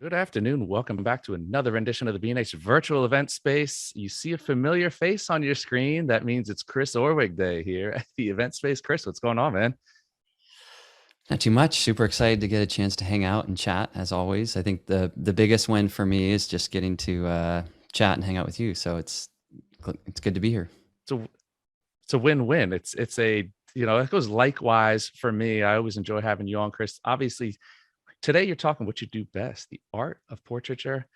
Good afternoon. Welcome back to another rendition of the B&H virtual event space. You see a familiar face on your screen. That means it's Chris Orwig Day here at the event space. Chris, what's going on, man? Not too much. Super excited to get a chance to hang out and chat as always. I think the biggest win for me is just getting to chat and hang out with you. So it's good to be here. It's a win-win. It's a it goes likewise for me. I always enjoy having you on, Chris. Obviously, today you're talking what you do best, the art of portraiture.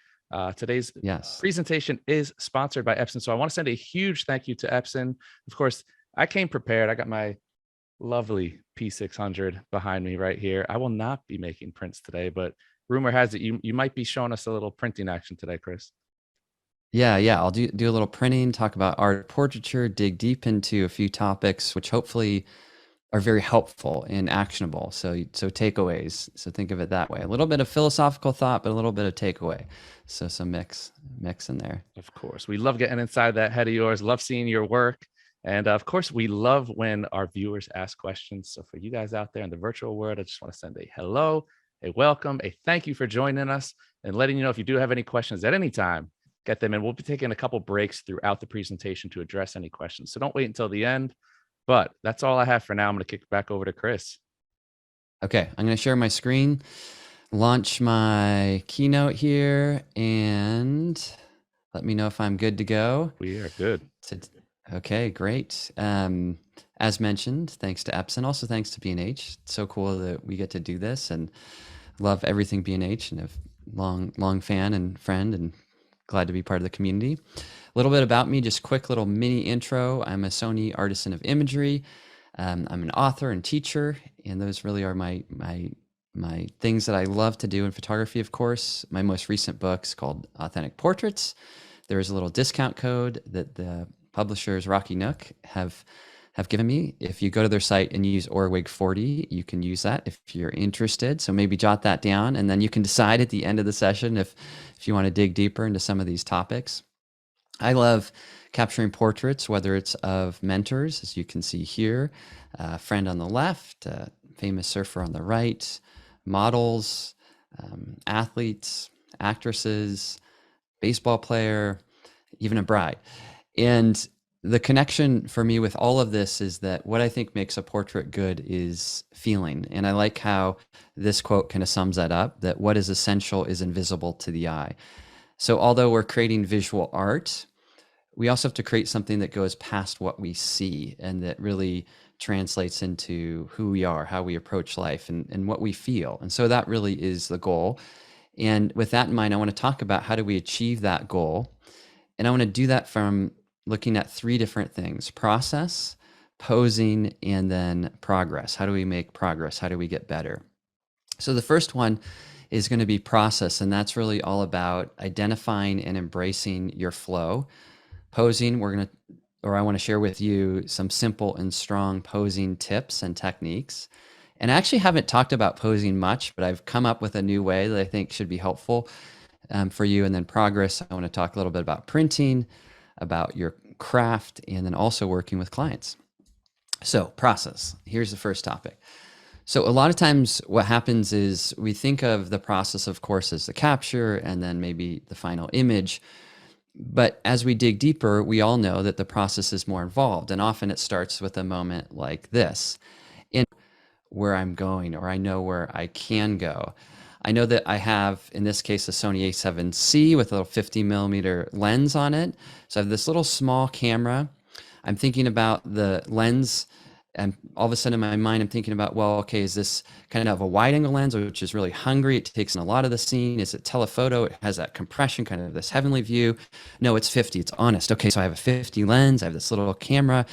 Today's Yes. presentation is sponsored by Epson. So I want to send a huge thank you to Epson. Of course, I came prepared. I got my lovely P600 behind me right here. I will not be making prints today, but rumor has it you might be showing us a little printing action today, Chris. Yeah. I'll do a little printing, talk about art of portraiture, dig deep into a few topics, which hopefully are very helpful and actionable. So takeaways. So think of it that way. A little bit of philosophical thought, but a little bit of takeaway. So some mix in there. Of course, we love getting inside that head of yours. Love seeing your work. And of course, we love when our viewers ask questions. So for you guys out there in the virtual world, I just want to send a hello, a welcome, a thank you for joining us and letting you know if you do have any questions at any time, get them in. We'll be taking a couple breaks throughout the presentation to address any questions. So don't wait until the end. But that's all I have for now. I'm going to kick it back over to Chris. Okay, I'm going to share my screen, launch my keynote here, and let me know if I'm good to go. We are good. Okay, great. As mentioned, thanks to Epson, also thanks to B&H. It's so cool that we get to do this, and love everything B&H, and a long fan and friend, and glad to be part of the community. A little bit about me, just quick little mini intro. I'm a Sony artisan of imagery. I'm an author and teacher, and those really are my things that I love to do in photography. Of course, my most recent book's called Authentic Portraits. There is a little discount code that the publishers Rocky Nook have given me. If you go to their site and use Orwig40, you can use that if you're interested. So maybe jot that down, and then you can decide at the end of the session if you want to dig deeper into some of these topics. I love capturing portraits, whether it's of mentors, as you can see here, a friend on the left, a famous surfer on the right, models, athletes, actresses, baseball player, even a bride. And the connection for me with all of this is that what I think makes a portrait good is feeling. And I like how this quote kind of sums that up, that what is essential is invisible to the eye. So although we're creating visual art, we also have to create something that goes past what we see and that really translates into who we are, how we approach life, and what we feel. And so that really is the goal. And with that in mind, I want to talk about how do we achieve that goal. And I want to do that from looking at three different things: process, posing, and then progress. How do we make progress? How do we get better? So the first one is going to be process, and that's really all about identifying and embracing your flow. Posing, I want to share with you some simple and strong posing tips and techniques. And I actually haven't talked about posing much, but I've come up with a new way that I think should be helpful for you. And then progress, I want to talk a little bit about printing, about your craft, and then also working with clients. So process, here's the first topic. So a lot of times what happens is we think of the process, of course, as the capture and then maybe the final image. But as we dig deeper, we all know that the process is more involved. And often it starts with a moment like this, in where I'm going, or I know where I can go. I know that I have, in this case, a Sony a7C with a little 50 millimeter lens on it. So I have this little small camera. I'm thinking about the lens, and all of a sudden in my mind, I'm thinking about, well, okay, is this kind of a wide angle lens, which is really hungry? It takes in a lot of the scene. Is it telephoto? It has that compression, kind of this heavenly view. No, it's 50, it's honest. Okay, so I have a 50 lens. I have this little camera.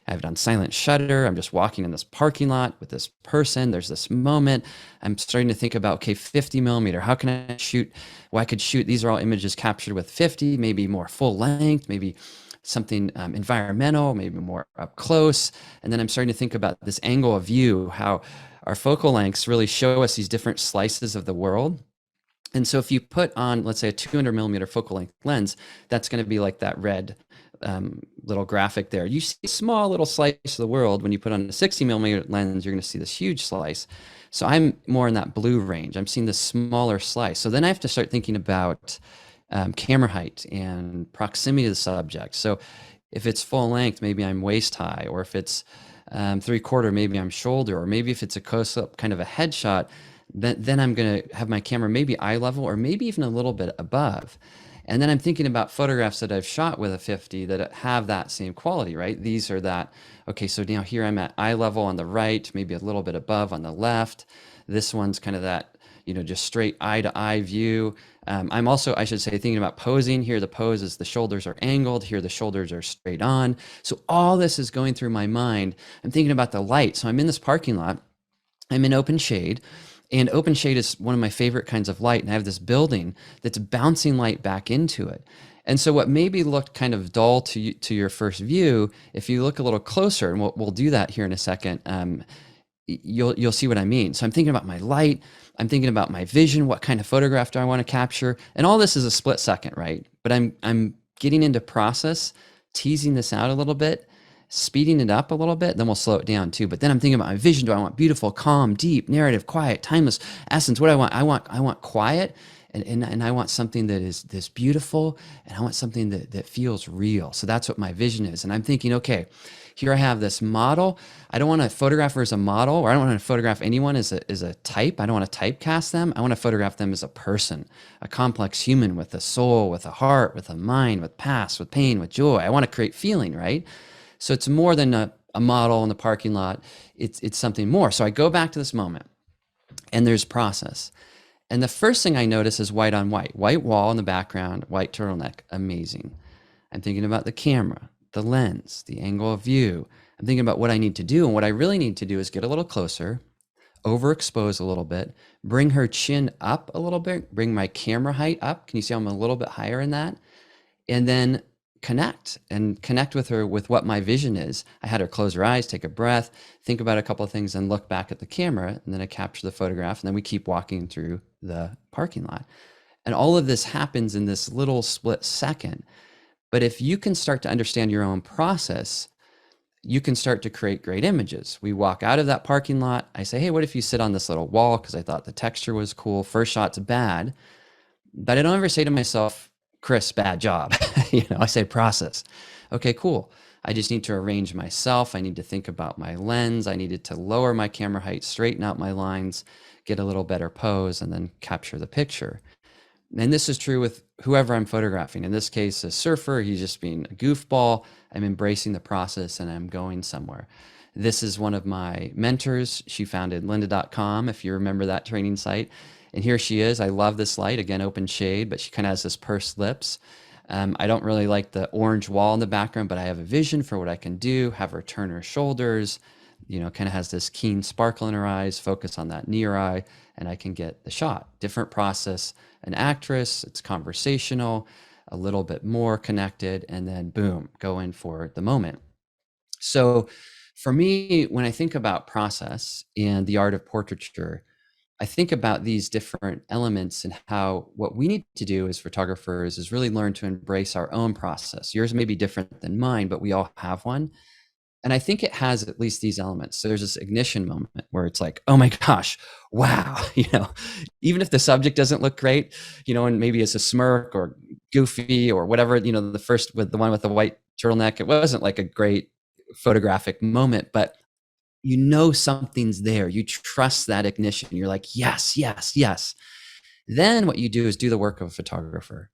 I have it on silent shutter. I'm just walking in this parking lot with this person. There's this moment. I'm starting to think about, okay, 50 millimeter. How can I shoot? Well, I could shoot. These are all images captured with 50, maybe more full length, maybe something environmental, maybe more up close. And then I'm starting to think about this angle of view, how our focal lengths really show us these different slices of the world. And so if you put on, let's say, a 200 millimeter focal length lens, that's going to be like that red little graphic there. You see a small little slice of the world. When you put on a 60 millimeter lens, you're going to see this huge slice. So I'm more in that blue range. I'm seeing this smaller slice. So then I have to start thinking about camera height and proximity to the subject. So if it's full length, maybe I'm waist high, or if it's 3/4, maybe I'm shoulder, or maybe if it's a close up kind of a headshot, then I'm going to have my camera maybe eye level, or maybe even a little bit above. And then I'm thinking about photographs that I've shot with a 50 that have that same quality, right? These are that, okay, so now here I'm at eye level on the right, maybe a little bit above on the left. This one's kind of that, just straight eye to eye view. I'm also, I should say, thinking about posing. Here the pose is the shoulders are angled. Here the shoulders are straight on. So all this is going through my mind. I'm thinking about the light. So I'm in this parking lot. I'm in open shade. And open shade is one of my favorite kinds of light. And I have this building that's bouncing light back into it. And so what maybe looked kind of dull to your first view, if you look a little closer, and we'll do that here in a second, you'll see what I mean. So I'm thinking about my light. I'm thinking about my vision. What kind of photograph do I want to capture? And all this is a split second, right? But I'm getting into process, teasing this out a little bit, speeding it up a little bit, then we'll slow it down too. But then I'm thinking about my vision. Do I want beautiful, calm, deep, narrative, quiet, timeless, essence? What do I want? I want quiet, and I want something that is this beautiful, and I want something that feels real. So that's what my vision is. And I'm thinking, okay, here I have this model. I don't want to photograph her as a model, or I don't want to photograph anyone as a type. I don't want to typecast them. I want to photograph them as a person, a complex human with a soul, with a heart, with a mind, with past, with pain, with joy. I want to create feeling, right? So it's more than a model in the parking lot. It's something more. So I go back to this moment, and there's process. And the first thing I notice is white on white. White wall in the background, white turtleneck, amazing. I'm thinking about the camera, the lens, the angle of view. I'm thinking about what I need to do. And what I really need to do is get a little closer, overexpose a little bit, bring her chin up a little bit, bring my camera height up. Can you see I'm a little bit higher in that? And then connect with her with what my vision is. I had her close her eyes, take a breath, think about a couple of things, and look back at the camera. And then I capture the photograph. And then we keep walking through the parking lot. And all of this happens in this little split second. But if you can start to understand your own process, you can start to create great images. We walk out of that parking lot. I say, hey, what if you sit on this little wall? Because I thought the texture was cool. First shot's bad. But I don't ever say to myself, Chris, bad job. I say process. Okay, cool. I just need to arrange myself. I need to think about my lens. I needed to lower my camera height, straighten out my lines, get a little better pose, and then capture the picture. And this is true with whoever I'm photographing. In this case, a surfer, he's just being a goofball. I'm embracing the process, and I'm going somewhere. This is one of my mentors. She founded lynda.com, if you remember that training site. And here she is. I love this light. Again, open shade, but she kind of has this pursed lips. I don't really like the orange wall in the background, but I have a vision for what I can do, have her turn her shoulders, kind of has this keen sparkle in her eyes, focus on that near eye, and I can get the shot. Different process. An actress, it's conversational, a little bit more connected, and then boom, go in for the moment. So for me, when I think about process and the art of portraiture, I think about these different elements and how what we need to do as photographers is really learn to embrace our own process. Yours may be different than mine, but we all have one. And I think it has at least these elements. So there's this ignition moment where it's like, oh my gosh, wow. Even if the subject doesn't look great, and maybe it's a smirk or goofy or whatever, the first with the one with the white turtleneck, it wasn't like a great photographic moment, but something's there. You trust that ignition. You're like, yes, yes, yes. Then what you do is do the work of a photographer.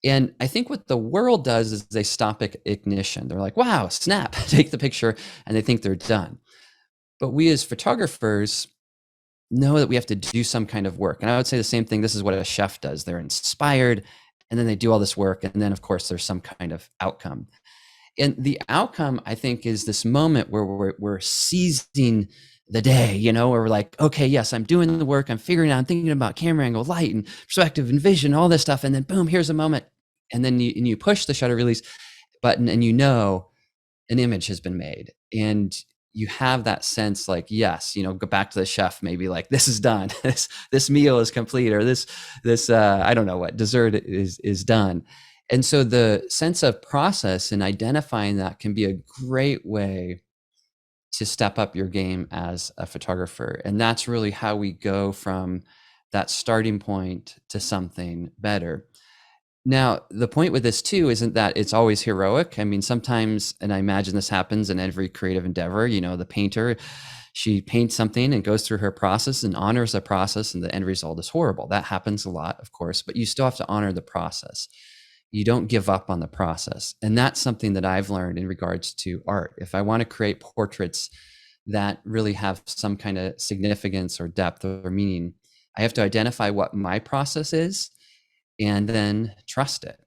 And I think what the world does is they stop ignition. They're like, wow, snap, take the picture, and they think they're done. But we as photographers know that we have to do some kind of work. And I would say the same thing. This is what a chef does. They're inspired, and then they do all this work. And then, of course, there's some kind of outcome. And the outcome, I think, is this moment where we're seizing the day, where we're like, okay, yes, I'm doing the work. I'm figuring out, I'm thinking about camera angle, light and perspective and vision, all this stuff. And then boom, here's a moment. And then you push the shutter release button, and an image has been made. And you have that sense like, yes, go back to the chef, maybe like, this is done. this meal is complete, or this I don't know what, dessert is done. And so the sense of process and identifying that can be a great way to step up your game as a photographer. And that's really how we go from that starting point to something better. Now, the point with this too isn't that it's always heroic. I mean, sometimes, and I imagine this happens in every creative endeavor, you know, the painter, she paints something and goes through her process and honors the process, and the end result is horrible. That happens a lot, of course, but you still have to honor the process. You don't give up on the process. And that's something that I've learned in regards to art. If I want to create portraits that really have some kind of significance or depth or meaning, I have to identify what my process is and then trust it.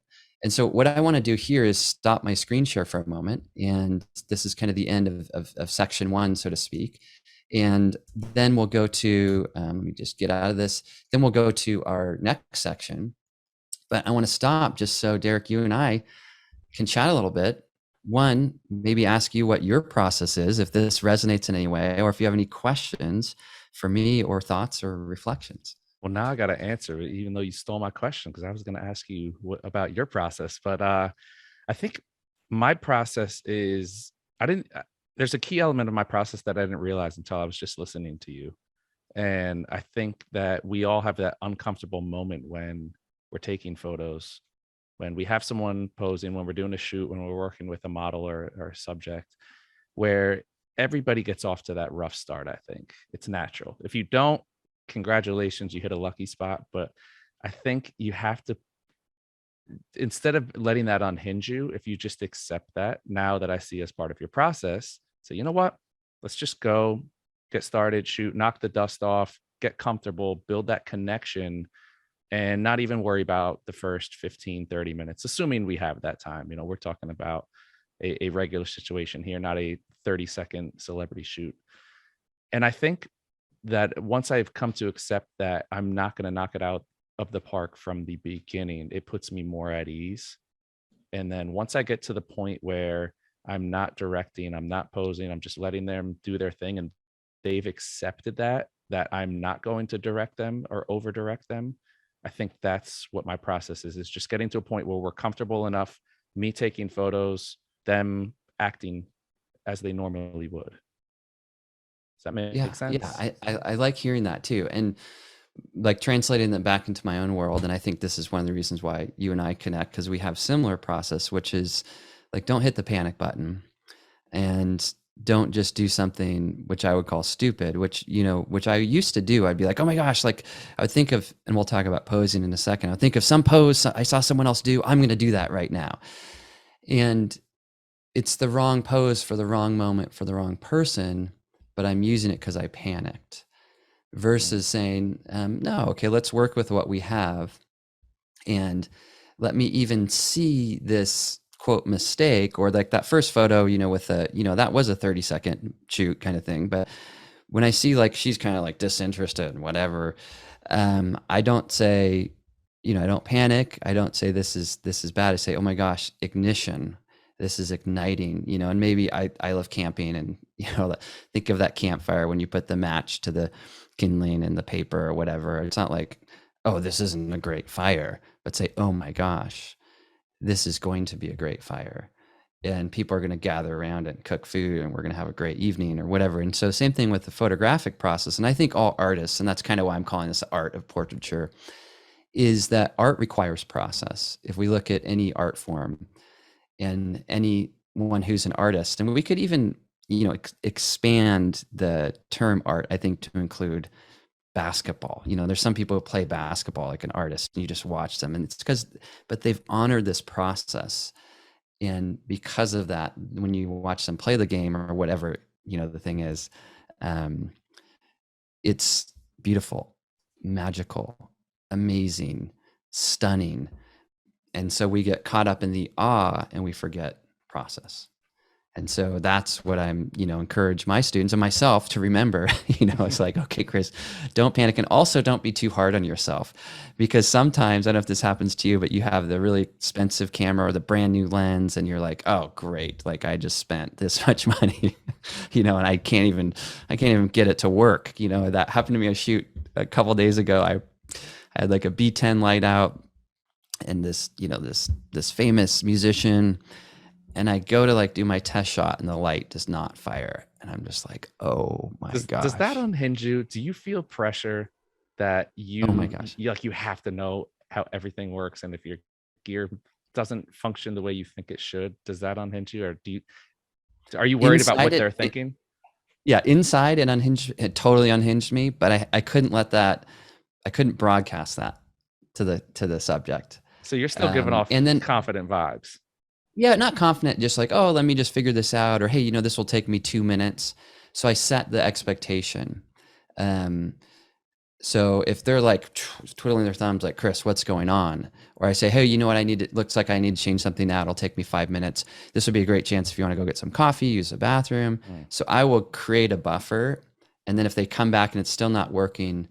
And so what I want to do here is stop my screen share for a moment. And this is kind of the end of section one, so to speak. And then we'll go to, let me just get out of this. Then we'll go to our next section. But I want to stop just so Derek, you and I can chat a little bit. One, maybe ask you what your process is, if this resonates in any way, or if you have any questions for me or thoughts or reflections. Well, now I got to answer it, even though you stole my question, because I was going to ask you about your process. But I think my process is, I didn't, there's a key element of my process that I didn't realize until I was just listening to you. And I think that we all have that uncomfortable moment when we're taking photos, when we have someone posing, when we're doing a shoot, when we're working with a model or a subject, where everybody gets off to that rough start. I think it's natural. If you don't, congratulations, you hit a lucky spot. But I think you have to, instead of letting that unhinge you, if you just accept that now that I see as part of your process, say, you know what, let's just go, get started, shoot, knock the dust off, get comfortable, build that connection, and not even worry about the first 15, 30 minutes, assuming we have that time. You know, we're talking about a regular situation here, not a 30-second celebrity shoot. And I think that once I've come to accept that I'm not going to knock it out of the park from the beginning, it puts me more at ease. And then once I get to the point where I'm not directing, I'm not posing, I'm just letting them do their thing, and they've accepted that I'm not going to direct them or over direct them, I think that's what my process is just getting to a point where we're comfortable enough, me taking photos, them acting as they normally would. Does that make Yeah, sense? I like hearing that too. And like translating that back into my own world. And I think this is one of the reasons why you and I connect, because we have similar process, which is like, don't hit the panic button and don't just do something which I would call stupid, which, you know, which I used to do. I'd be like, oh my gosh, like I would think of, and we'll talk about posing in a second. I would think of some pose I saw someone else do. I'm going to do that right now. And it's the wrong pose for the wrong moment for the wrong person, but I'm using it because I panicked. Versus saying, no, okay, let's work with what we have. And let me even see this quote mistake, or like that first photo, you know, with a, you know, that was a 30-second shoot kind of thing. But when I see like she's kind of like disinterested and whatever, I don't say, you know, I don't panic. I don't say this is bad. I say, oh my gosh, ignition. This is igniting, you know. And maybe I love camping, and you know, think of that campfire when you put the match to the kindling and the paper or whatever. It's not like, oh, this isn't a great fire, but say, oh my gosh, this is going to be a great fire. And people are going to gather around and cook food, and we're going to have a great evening or whatever. And so same thing with the photographic process. And I think all artists, and that's kind of why I'm calling this the art of portraiture, is that art requires process. If we look at any art form and anyone who's an artist, and we could even, you know, expand the term art, I think, to include basketball. You know, there's some people who play basketball like an artist, and you just watch them, and it's because, but they've honored this process. And because of that, when you watch them play the game or whatever, you know, the thing is, it's beautiful, magical, amazing, stunning. And so we get caught up in the awe and we forget process. And so that's what I'm, you know, encourage my students and myself to remember. You know, it's like, okay, Chris, don't panic. And also don't be too hard on yourself, because sometimes, I don't know if this happens to you, but you have the really expensive camera or the brand new lens and you're like, oh, great. Like I just spent this much money, you know, and I can't even get it to work. You know, that happened to me. A shoot a couple of days ago. I had like a B10 light out, and this famous musician, and I go to like do my test shot and the light does not fire, and I'm just like, oh my Does that gosh. unhinge you? Do you feel pressure that Oh my gosh. you have to know how everything works, and if your gear doesn't function the way you think it should, does that unhinge you, or are you worried about Inside what it, they're thinking? yeah, inside it unhinged, it totally unhinged me, but I couldn't let that, I couldn't broadcast that to the subject. So you're still giving off And then, confident vibes. yeah, not confident, just like, oh, let me just figure this out, or hey, this will take me 2 minutes. So I set the expectation. Um, So if they're like twiddling their thumbs, like, Chris, what's going on? Or I say, hey, you know what? It looks like I need to change something out. It'll take me 5 minutes. This would be a great chance if you want to go get some coffee, use the bathroom. Mm. So I will create a buffer. And then if they come back and it's still not working,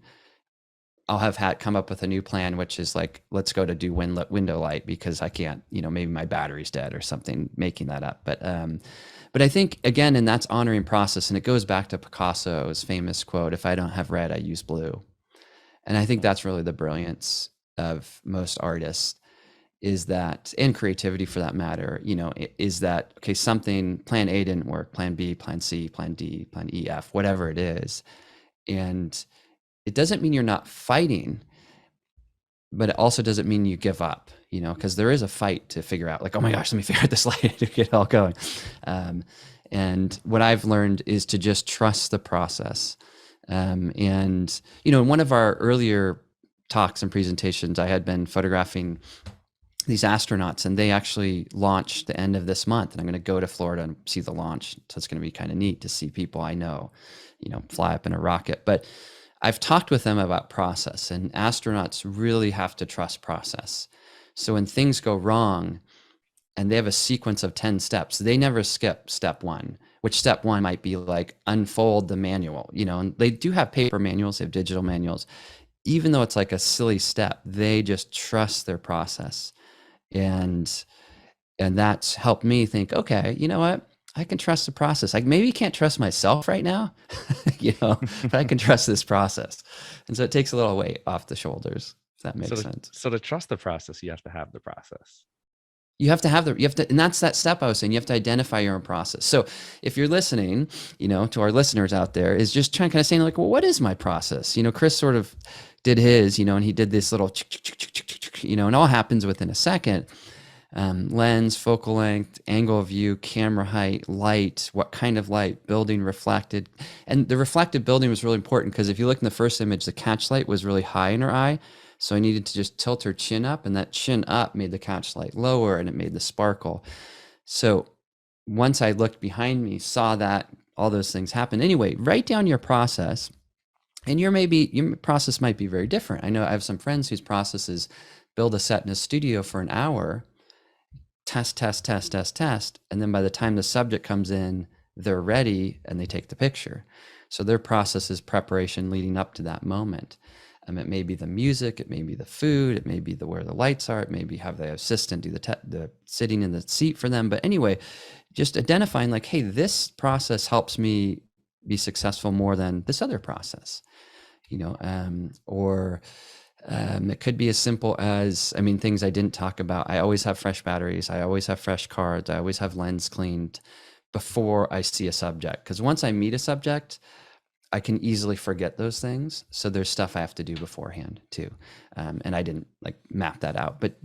I'll have had come up with a new plan, which is like, let's go to do window light because I can't, maybe my battery's dead or something, making that up. But I think again, and that's honoring process. And it goes back to Picasso's famous quote, if I don't have red, I use blue. And I think that's really the brilliance of most artists, is that, and creativity for that matter, is that, okay, something, plan A didn't work, plan B, plan C, plan D, plan E, F, whatever it is. And it doesn't mean you're not fighting, but it also doesn't mean you give up, because there is a fight to figure out, like, oh my gosh, let me figure out this light to get it all going. And what I've learned is to just trust the process. And, in one of our earlier talks and presentations, I had been photographing these astronauts, and they actually launched the end of this month. And I'm going to go to Florida and see the launch. So it's going to be kind of neat to see people I know, fly up in a rocket. But I've talked with them about process, and astronauts really have to trust process. So when things go wrong, and they have a sequence of 10 steps, they never skip step one, which step one might be like unfold the manual, and they do have paper manuals, they have digital manuals. Even though it's like a silly step, they just trust their process. And that's helped me think, okay, you know what? I can trust the process. I maybe can't trust myself right now, but I can trust this process. And so it takes a little weight off the shoulders, if that makes sense. So to trust the process, you have to have the process. You have to, and that's that step I was saying, you have to identify your own process. So if you're listening, to our listeners out there, is just trying kind of saying like, well, what is my process? Chris sort of did his, and he did this little, and all happens within a second. Lens, focal length, angle of view, camera height, light, what kind of light, building, reflected. And the reflected building was really important because if you look in the first image, the catch light was really high in her eye. So I needed to just tilt her chin up, and that chin up made the catch light lower, and it made the sparkle. So once I looked behind me, saw that all those things happen. Anyway, write down your process, and your process might be very different. I know I have some friends whose process is build a set in a studio for an hour, test, test, test, test, test. And then by the time the subject comes in, they're ready and they take the picture. So their process is preparation leading up to that moment. It may be the music, it may be the food, it may be where the lights are, it may be have the assistant do the sitting in the seat for them. But anyway, just identifying like, hey, this process helps me be successful more than this other process, or it could be as simple as, things I didn't talk about. I always have fresh batteries. I always have fresh cards. I always have lens cleaned before I see a subject. Because once I meet a subject, I can easily forget those things. So there's stuff I have to do beforehand too. And I didn't like map that out, but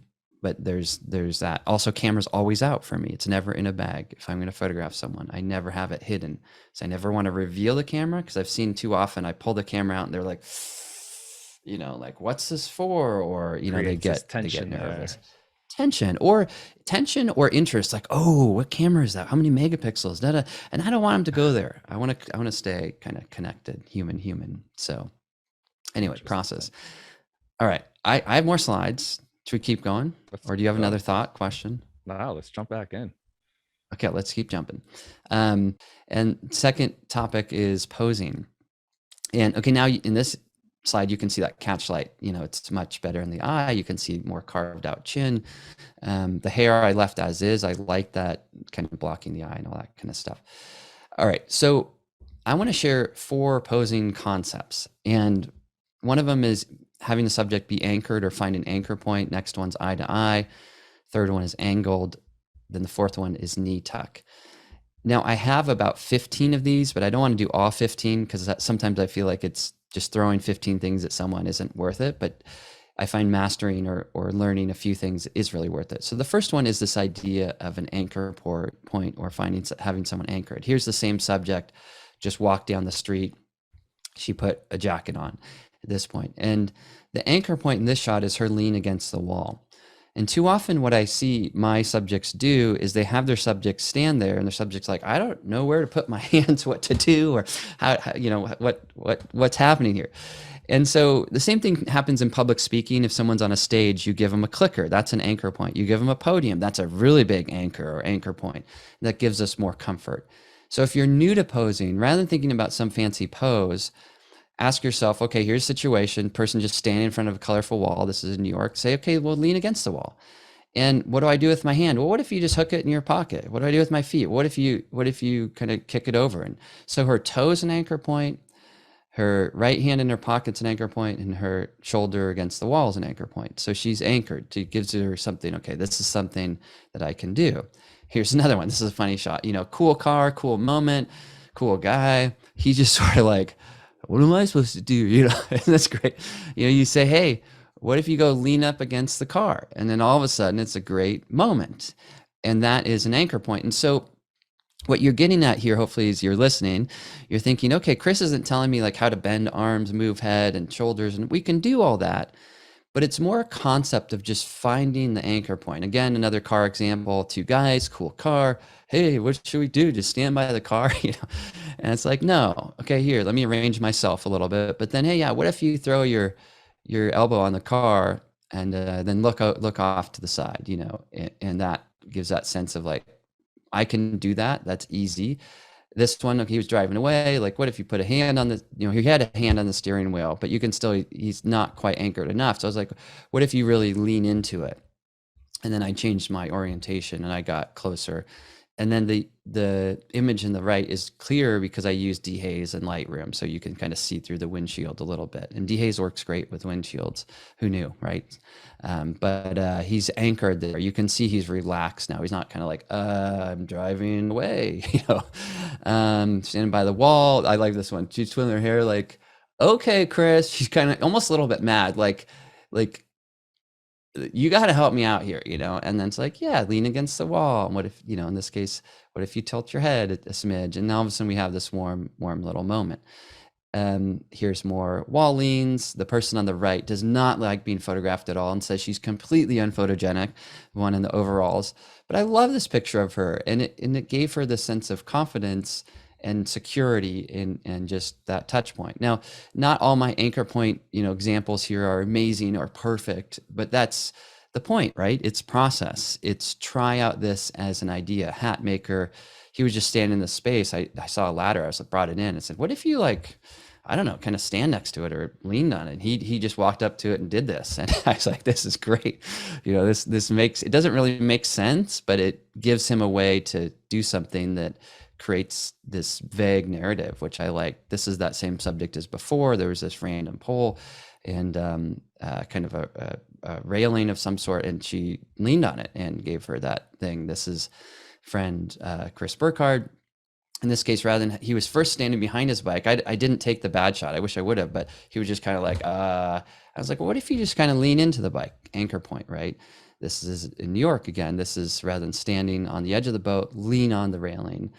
there's that. Also, camera's always out for me. It's never in a bag. If I'm going to photograph someone, I never have it hidden. So I never want to reveal the camera, because I've seen too often I pull the camera out and they're like, like, what's this for? Or, they get nervous. Tension or interest, like, oh, what camera is that? How many megapixels? And I don't want them to go there. I want to stay kind of connected, human. So anyway, process. All right. I have more slides. Should we keep going? Or do you have another thought, question? No, let's jump back in. Okay, let's keep jumping. And second topic is posing. And okay, now in this slide, you can see that catch light, it's much better in the eye. You can see more carved out chin. The hair I left as is. I like that kind of blocking the eye and all that kind of stuff. All right. So I want to share 4 posing concepts. And one of them is having the subject be anchored or find an anchor point. Next one's eye to eye. Third one is angled. Then the fourth one is knee tuck. Now I have about 15 of these, but I don't want to do all 15 because sometimes I feel like it's just throwing 15 things at someone isn't worth it. But I find mastering or learning a few things is really worth it. So the first one is this idea of an anchor point or having someone anchored. Here's the same subject, just walk down the street. She put a jacket on at this point. And the anchor point in this shot is her lean against the wall. And too often what I see my subjects do is they have their subjects stand there and their subject's like, I don't know where to put my hands, what to do, or how what's happening here. And so the same thing happens in public speaking. If someone's on a stage, you give them a clicker. That's an anchor point. You give them a podium. That's a really big anchor or anchor point that gives us more comfort. So if you're new to posing, rather than thinking about some fancy pose, ask yourself, okay, here's a situation, person just standing in front of a colorful wall. This is in New York. Say, okay, well, lean against the wall. And what do I do with my hand? Well, what if you just hook it in your pocket? What do I do with my feet? What if you kind of kick it over? And so her toe's an anchor point, her right hand in her pocket's an anchor point, and her shoulder against the wall is an anchor point. So she's anchored. It gives her something, okay, this is something that I can do. Here's another one. This is a funny shot. Cool car, cool moment, cool guy. He's just sort of like, what am I supposed to do? And that's great. You say, hey, what if you go lean up against the car? And then all of a sudden it's a great moment. And that is an anchor point. And so what you're getting at here, hopefully, is you're listening, you're thinking, okay, Chris isn't telling me like how to bend arms, move head and shoulders, and we can do all that. But it's more a concept of just finding the anchor point. Again, another car example, two guys, cool car. Hey, what should we do? Just stand by the car, And it's like, no, okay, here, let me arrange myself a little bit. But then, hey, yeah, what if you throw your elbow on the car and then look off to the side, and that gives that sense of like, I can do that. That's easy. This one, okay, he was driving away. Like, what if you put a hand on the, he had a hand on the steering wheel, but you can still, he's not quite anchored enough. So I was like, what if you really lean into it? And then I changed my orientation and I got closer. And then the image in the right is clearer because I use dehaze and Lightroom, so you can kind of see through the windshield a little bit. And dehaze works great with windshields. Who knew, right? But he's anchored there. You can see he's relaxed now. He's not kind of like, I'm driving away, standing by the wall. I like this one. She's twirling her hair like, okay, Chris. She's kind of almost a little bit mad, like you got to help me out here, and then it's like, yeah, lean against the wall. And what if, in this case, what if you tilt your head a smidge? And all of a sudden we have this warm little moment. Here's more wall leans. The person on the right does not like being photographed at all and says she's completely unphotogenic, the one in the overalls. But I love this picture of her, and it gave her the sense of confidence and security in just that touch point. Now, not all my anchor point, examples here are amazing or perfect, but that's the point, right? It's process. It's try out this as an idea. Hat maker, he was just standing in the space. I saw a ladder. I was like, brought it in and said, what if you I don't know, kind of stand next to it or leaned on it. He just walked up to it and did this. And I was like, this is great. This makes, it doesn't really make sense, but it gives him a way to do something that creates this vague narrative, which I like. This is that same subject as before. There was this random pole and kind of a railing of some sort, and she leaned on it and gave her that thing. This is friend Chris Burkhardt. In this case, rather than, he was first standing behind his bike. I didn't take the bad shot. I wish I would have, but he was just kind of like, I was like, well, what if you just kind of lean into the bike? Anchor point, right? This is in New York again. This is rather than standing on the edge of the boat, lean on the railing.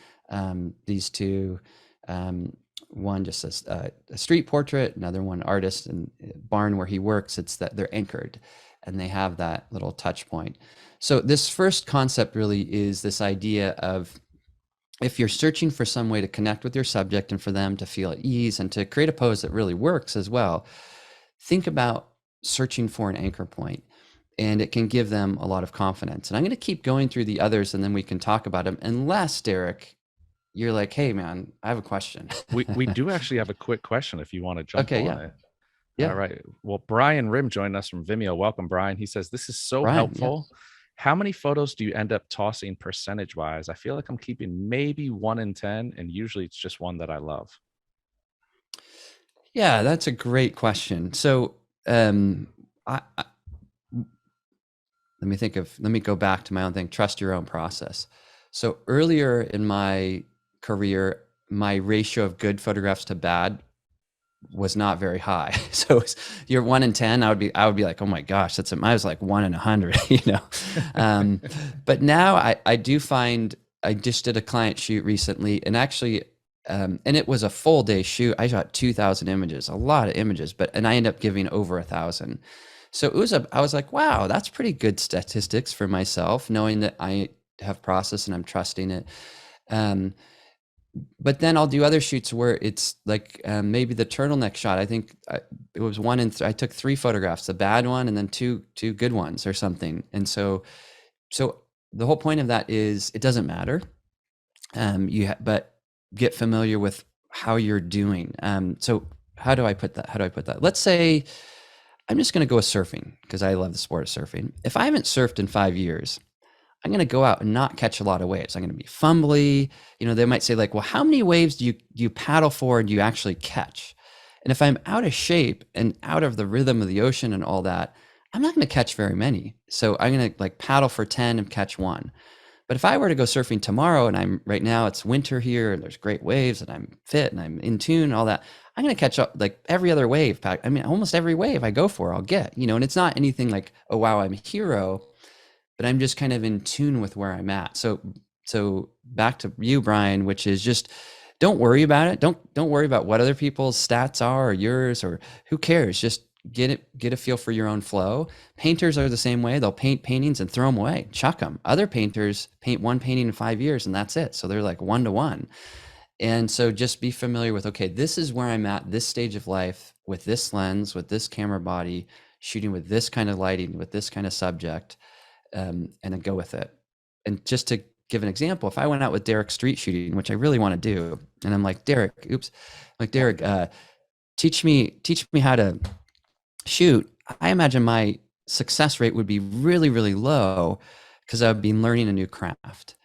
These two, one just a street portrait, another one artist and barn where he works. It's that they're anchored and they have that little touch point. So this first concept really is this idea of, if you're searching for some way to connect with your subject and for them to feel at ease and to create a pose that really works as well, think about searching for an anchor point, and it can give them a lot of confidence. And I'm going to keep going through the others and then we can talk about them, unless, Derek, you're like, hey man, I have a question. We do actually have a quick question if you want to jump on it. Yeah. All right. Well, Brian Rim joined us from Vimeo. Welcome, Brian. He says, this is so Brian, helpful. Yeah. How many photos do you end up tossing percentage wise? I feel like I'm keeping maybe 1 in 10, and usually it's just one that I love. Yeah, that's a great question. So um, I let me go back to my own thing. Trust your own process. So earlier in my career, my ratio of good photographs to bad was not very high. So you're 1 in 10. I would be like, oh my gosh, I was like 1 in 100, but now I do find, I just did a client shoot recently, and actually, and it was a full day shoot. I shot 2,000 images, a lot of images, and I ended up giving over 1,000. So I was like, wow, that's pretty good statistics for myself, knowing that I have process and I'm trusting it. But then I'll do other shoots where it's like maybe the turtleneck shot. I think it was I took 3 photographs, the bad one and then two good ones or something. And so the whole point of that is it doesn't matter. But get familiar with how you're doing. So how do I put that? Let's say I'm just going to go with surfing because I love the sport of surfing. If I haven't surfed in 5 years, I'm going to go out and not catch a lot of waves. I'm going to be fumbly. They might say like, well, how many waves do you paddle for and do you actually catch? And if I'm out of shape and out of the rhythm of the ocean and all that, I'm not going to catch very many. So I'm going to like paddle for 10 and catch 1. But if I were to go surfing tomorrow and right now it's winter here and there's great waves and I'm fit and I'm in tune and all that, I'm going to catch up like every other wave. I mean, almost every wave I go for, I'll get, and it's not anything like, oh, wow, I'm a hero, but I'm just kind of in tune with where I'm at. So back to you, Brian, which is just don't worry about it. Don't worry about what other people's stats are or yours, or who cares. Just get a feel for your own flow. Painters are the same way. They'll paint paintings and throw them away, chuck them. Other painters paint one painting in 5 years and that's it. So they're like 1 to 1. And so just be familiar with, okay, this is where I'm at this stage of life with this lens, with this camera body, shooting with this kind of lighting, with this kind of subject. And then go with it. And just to give an example, if I went out with Derek street shooting, which I really want to do, and I'm like, Derek, teach me how to shoot. I imagine my success rate would be really, really low because I've been learning a new craft.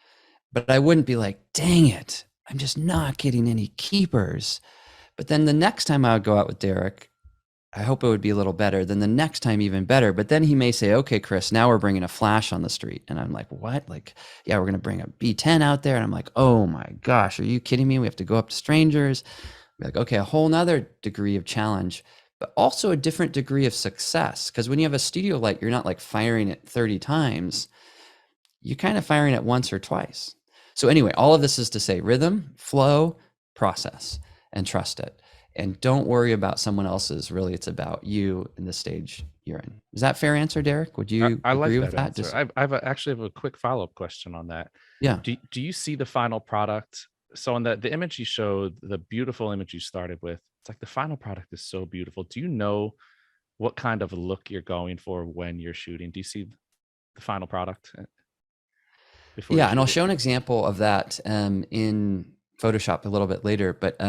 But I wouldn't be like, dang it, I'm just not getting any keepers. But then the next time I would go out with Derek, I hope it would be a little better. Then the next time, even better. But then he may say, okay, Chris, now we're bringing a flash on the street. And I'm like, what? Like, yeah, we're going to bring a B10 out there. And I'm like, oh my gosh, are you kidding me? We have to go up to strangers. Be like, okay, a whole nother degree of challenge, but also a different degree of success. Because when you have a studio light, you're not like firing it 30 times. You're kind of firing it once or twice. So anyway, all of this is to say rhythm, flow, process, and trust it. And don't worry about someone else's. Really, it's about you in the stage you're in. Is that a fair answer, Derek? Would you I agree like with that that? answer. I've actually have a quick follow-up question on that. Yeah. Do you see the final product? So on the image you showed, the beautiful image you started with, it's like the final product is so beautiful. Do you know what kind of look you're going for when you're shooting? Do you see the final product before you Yeah, and I'll shoot it? show an example of that in Photoshop a little bit later. But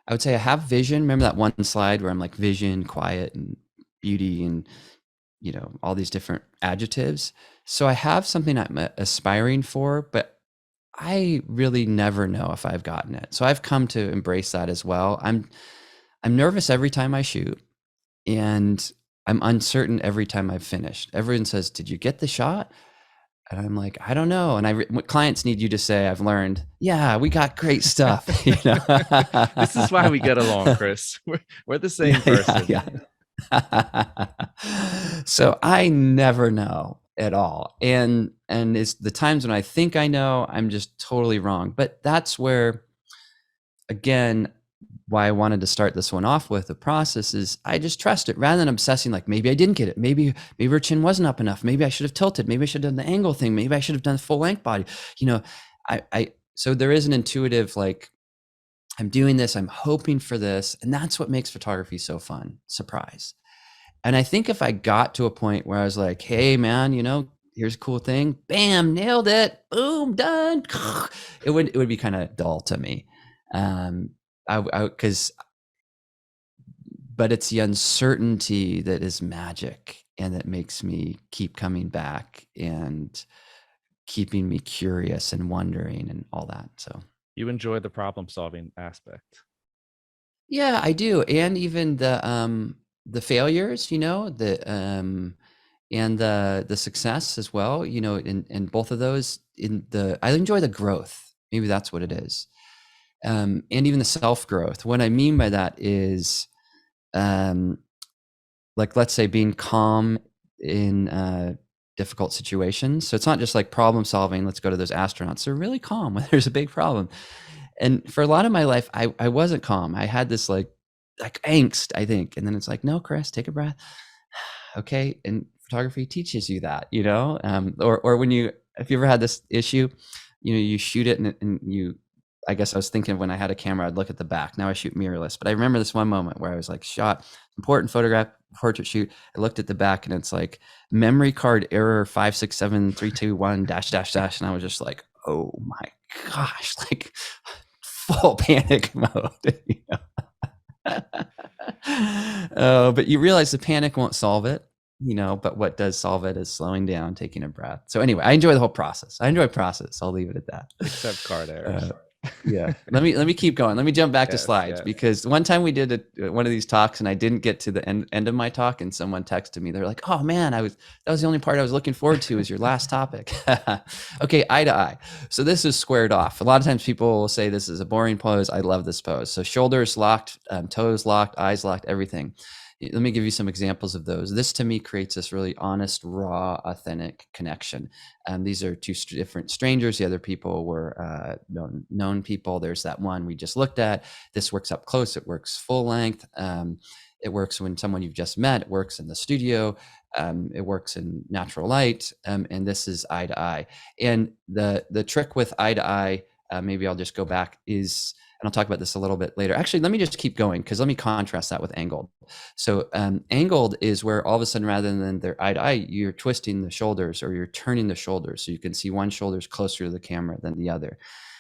I would say I have vision. Remember that one slide where I'm like vision, quiet, and beauty, and all these different adjectives. So I have something I'm aspiring for, but I really never know if I've gotten it. So I've come to embrace that as well. I'm nervous every time I shoot, and I'm uncertain every time I've finished. Everyone says, "Did you get the shot?" And I'm like, I don't know. And what clients need you to say, I've learned, yeah, we got great stuff. This is why we get along, Chris. We're the same person. Yeah. So I never know at all. And it's the times when I think I know, I'm just totally wrong. But that's where, again, why I wanted to start this one off with the process is I just trust it rather than obsessing like maybe I didn't get it. Maybe her chin wasn't up enough. Maybe I should have tilted. Maybe I should have done the angle thing. Maybe I should have done the full length body. So there is an intuitive like I'm doing this, I'm hoping for this. And that's what makes photography so fun. Surprise. And I think if I got to a point where I was like, hey man, here's a cool thing, bam, nailed it, boom, done. It would be kind of dull to me. But it's the uncertainty that is magic and that makes me keep coming back and keeping me curious and wondering and all that. So you enjoy the problem solving aspect. yeah, I do. And even the the failures, and the success as well, in both of those. I enjoy the growth. Maybe that's what it is. And even the self growth. What I mean by that is, um, like, let's say being calm in difficult situations. So it's not just like problem solving. Let's go to those astronauts. They're really calm when there's a big problem. And for a lot of my life, I wasn't calm. I had this like angst, I think. And then it's like, no, Chris, take a breath. Okay. And photography teaches you that, or when if you ever had this issue, you shoot it and I guess I was thinking when I had a camera, I'd look at the back. Now I shoot mirrorless. But I remember this one moment where I was like, shot important photograph, portrait shoot. I looked at the back and it's like memory card error 567321 dash dash dash. And I was just like, oh my gosh, like full panic mode. But you realize the panic won't solve it, but what does solve it is slowing down, taking a breath. So anyway, I enjoy the whole process. I'll leave it at that. Except card errors. Yeah. Let me keep going. Let me jump back to slides, because one time we did one of these talks and I didn't get to the end of my talk, and someone texted me. They're like, oh man, that was the only part I was looking forward to, is your last topic. Okay. Eye to eye. So this is squared off. A lot of times people will say this is a boring pose. I love this pose. So shoulders locked, toes locked, eyes locked, everything. Let me give you some examples of those. This to me creates this really honest, raw, authentic connection. These are two different strangers. The other people were known people. There's that one we just looked at. This works up close. It works full length. It works when someone you've just met. It works in the studio. It works in natural light. And this is eye to eye. And the trick with eye to eye, maybe I'll just go back, is, and I'll talk about this a little bit later. Actually, let me just keep going, because let me contrast that with angled. So angled is where all of a sudden, rather than they're eye to eye, you're twisting the shoulders, or you're turning the shoulders. So you can see one shoulder's closer to the camera than the other.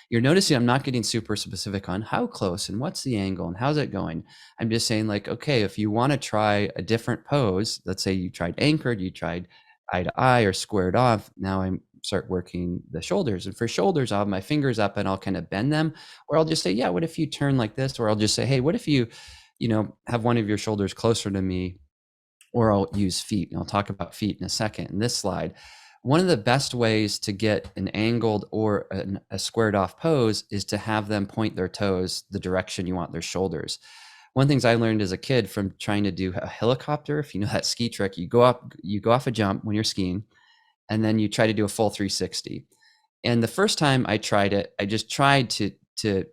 You're noticing I'm not getting super specific on how close and what's the angle and how's it going. I'm just saying, like, okay, if you want to try a different pose, let's say you tried anchored, you tried eye to eye or squared off. Now I'm start working the shoulders. And for shoulders, I'll have my fingers up and I'll kind of bend them, or I'll just say, yeah, what if you turn like this? Or I'll just say, hey, what if you, have one of your shoulders closer to me? Or I'll use feet, and I'll talk about feet in a second in this slide. One of the best ways to get an angled or a squared off pose is to have them point their toes the direction you want their shoulders. One of the things I learned as a kid from trying to do a helicopter, if you know that ski trick, you go off a jump when you're skiing, and then you try to do a full 360. And the first time I tried it, I just tried to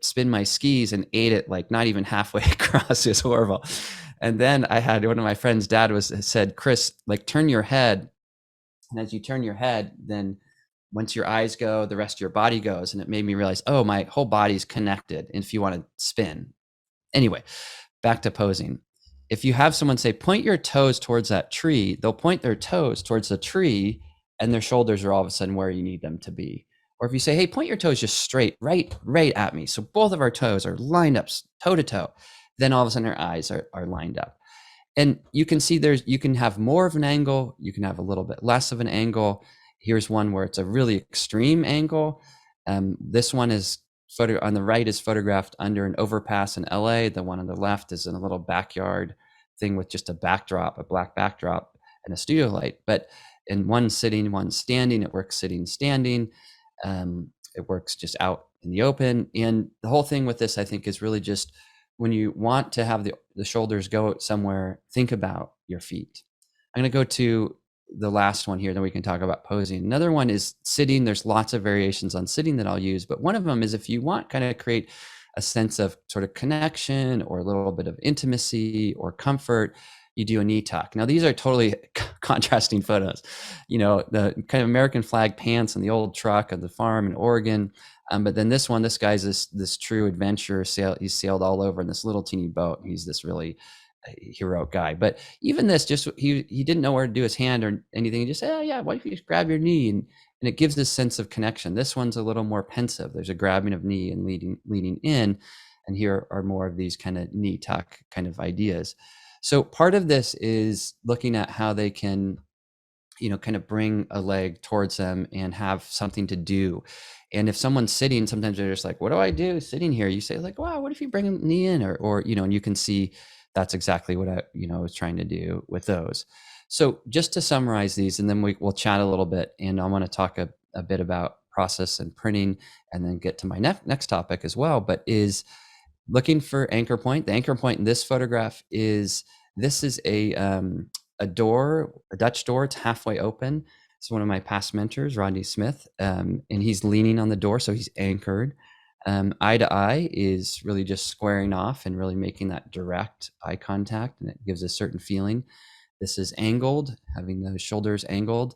spin my skis and ate it like not even halfway across. It was horrible. And then I had one of my friends' dad said, Chris, like, turn your head. And as you turn your head, then once your eyes go, the rest of your body goes. And it made me realize, oh, my whole body's connected. And if you want to spin. Anyway, back to posing. If you have someone say, point your toes towards that tree, they'll point their toes towards the tree, and their shoulders are all of a sudden where you need them to be. Or if you say, hey, point your toes just straight, right at me. So both of our toes are lined up toe to toe. Then all of a sudden our eyes are lined up. And you can see you can have more of an angle. You can have a little bit less of an angle. Here's one where it's a really extreme angle. This one is on the right is photographed under an overpass in LA. The one on the left is in a little backyard thing with just a black backdrop and a studio light. But in one sitting, one standing, it works sitting, standing. It works just out in the open. And the whole thing with this, I think, is really just when you want to have the shoulders go somewhere, think about your feet. I'm going to go to the last one here, then we can talk about posing. Another one is sitting. There's lots of variations on sitting that I'll use, but one of them is if you want kind of create a sense of sort of connection or a little bit of intimacy or comfort, you do a knee tuck. Now, these are totally contrasting photos. The kind of American flag pants on the old truck of the farm in Oregon. But then this guy's this true adventurer. He's sailed all over in this little teeny boat. He's this really heroic guy. But even this, just he didn't know where to do his hand or anything. He just said, oh, yeah, why don't you just grab your knee? And it gives this sense of connection. This one's a little more pensive. There's a grabbing of knee and leading in. And here are more of these kind of knee tuck kind of ideas. So part of this is looking at how they can, kind of bring a leg towards them and have something to do. And if someone's sitting, sometimes they're just like, what do I do sitting here? You say like, wow, what if you bring a knee in or and you can see that's exactly what I was trying to do with those. So just to summarize these, and then we'll chat a little bit, and I want to talk a bit about process and printing, and then get to my next topic as well. But is looking for anchor point. The anchor point in this photograph is a door, a Dutch door. It's halfway open. It's one of my past mentors, Rodney Smith, and he's leaning on the door, so he's anchored. Eye to eye is really just squaring off and really making that direct eye contact, and it gives a certain feeling. This is angled, having the shoulders angled,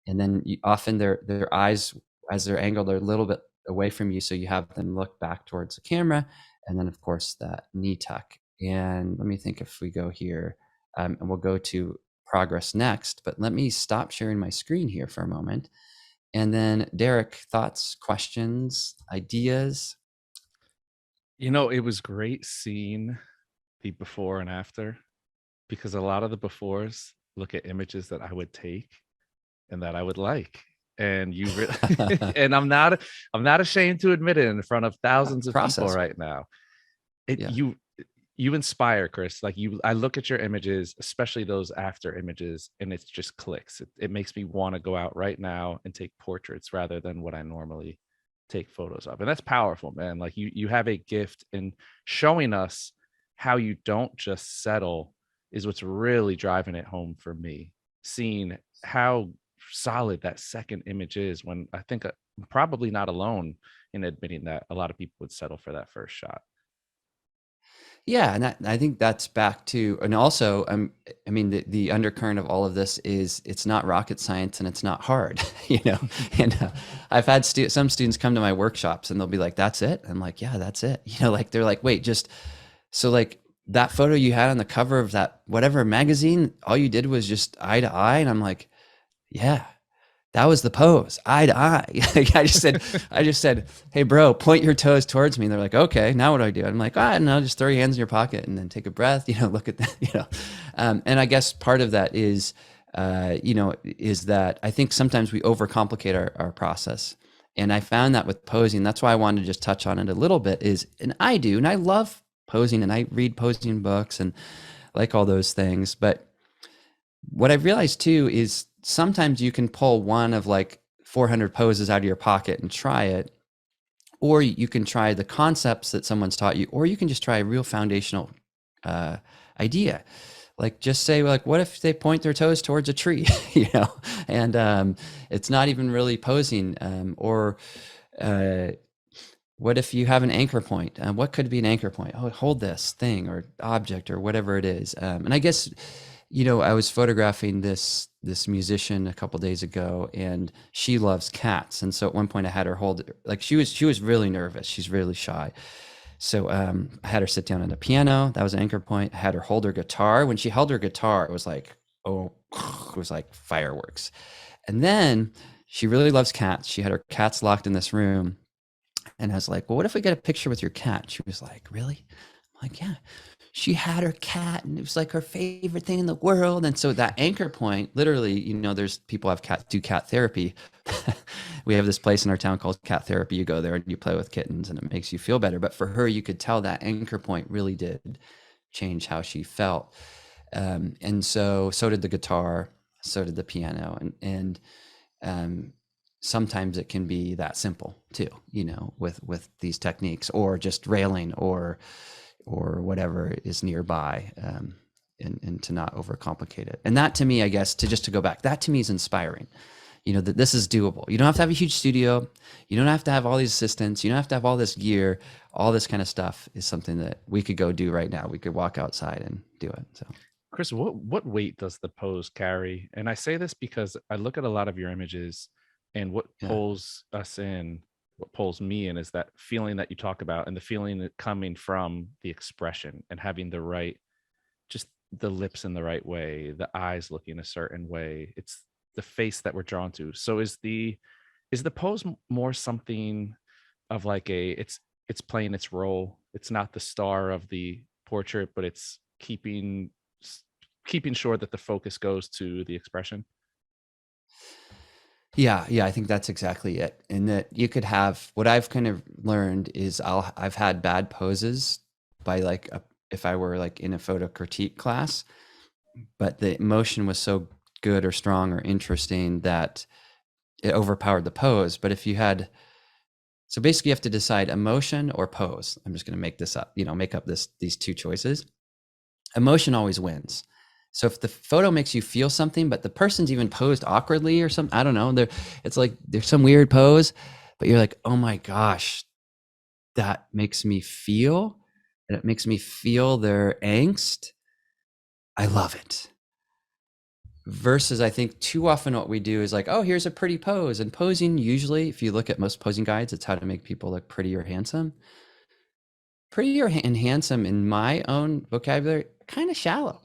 and then often their eyes, as they're angled, are a little bit away from you, so you have them look back towards the camera, and then of course that knee tuck. And let me think if we go here, and we'll go to progress next, but let me stop sharing my screen here for a moment. And then Derek, thoughts, questions, ideas? It was great seeing the before and after, because a lot of the befores look at images that I would take and that I would like. And you really and I'm not ashamed to admit it in front of thousands of people Process. right now. It Yeah. you inspire, Chris. Like, I look at your images, especially those after images, and it just clicks. It makes me want to go out right now and take portraits rather than what I normally take photos of. And that's powerful, man. Like, you have a gift in showing us how you don't just settle is what's really driving it home for me. Seeing how solid that second image is, when I think I'm probably not alone in admitting that a lot of people would settle for that first shot. Yeah, and I think that's back to, and also, I mean, the undercurrent of all of this is it's not rocket science and it's not hard, you know. And I've had some students come to my workshops and they'll be like, "That's it." I'm like, "Yeah, that's it." You know, like they're like, "Wait, just so like that photo you had on the cover of that whatever magazine, all you did was just eye to eye," and I'm like, "Yeah." That was the pose, eye to eye. Like I just said, "Hey, bro, point your toes towards me." And they're like, "Okay, now what do I do?" I'm like, no, just throw your hands in your pocket and then take a breath. Look at that. And I guess part of that is that I think sometimes we overcomplicate our process. And I found that with posing. That's why I wanted to just touch on it a little bit. And I love posing, and I read posing books and like all those things, but what I've realized too is sometimes you can pull one of like 400 poses out of your pocket and try it, or you can try the concepts that someone's taught you, or you can just try a real foundational uh, idea. Like, just say, like, what if they point their toes towards a tree, and it's not even really posing, or uh, what if you have an anchor point? What could be an anchor point? Oh, hold this thing or object or whatever it is. And I guess, I was photographing this musician a couple days ago, and she loves cats. And so at one point I had her hold, like, she was really nervous. She's really shy. So I had her sit down on the piano. That was an anchor point. I had her hold her guitar. When she held her guitar, it was like, oh, it was like fireworks. And then she really loves cats. She had her cats locked in this room. And I was like, well, what if we get a picture with your cat? She was like, really? I'm like, yeah. She had her cat and it was like her favorite thing in the world. And so that anchor point, literally, there's people have do cat therapy. We have this place in our town called cat therapy. You go there and you play with kittens and it makes you feel better. But for her, you could tell that anchor point really did change how she felt. And so did the guitar, so did the piano. And sometimes it can be that simple too, with these techniques, or just railing or whatever is nearby, and to not overcomplicate it. And that, to me, I guess, to go back, that to me is inspiring. That this is doable. You don't have to have a huge studio. You don't have to have all these assistants. You don't have to have all this gear. All this kind of stuff is something that we could go do right now. We could walk outside and do it. So, Chris, what weight does the pose carry? And I say this because I look at a lot of your images, and what yeah. what pulls me in is that feeling that you talk about, and the feeling that coming from the expression and having the right, just the lips in the right way, the eyes looking a certain way. It's the face that we're drawn to. So is the pose more something of like it's playing its role. It's not the star of the portrait, but it's keeping sure that the focus goes to the expression. Yeah, I think that's exactly it. And that you could have, what I've kind of learned is I've had bad poses by like if I were like in a photo critique class, but the emotion was so good or strong or interesting that it overpowered the pose. But if you had, so basically you have to decide emotion or pose. I'm just going to make this up, make up these two choices. Emotion always wins. So if the photo makes you feel something, but the person's even posed awkwardly or something, I don't know, it's like there's some weird pose, but you're like, oh my gosh, that makes me feel, and it makes me feel their angst. I love it. Versus, I think too often what we do is like, oh, here's a pretty pose. And posing, usually, if you look at most posing guides, it's how to make people look pretty or handsome. Pretty and handsome in my own vocabulary, kind of shallow.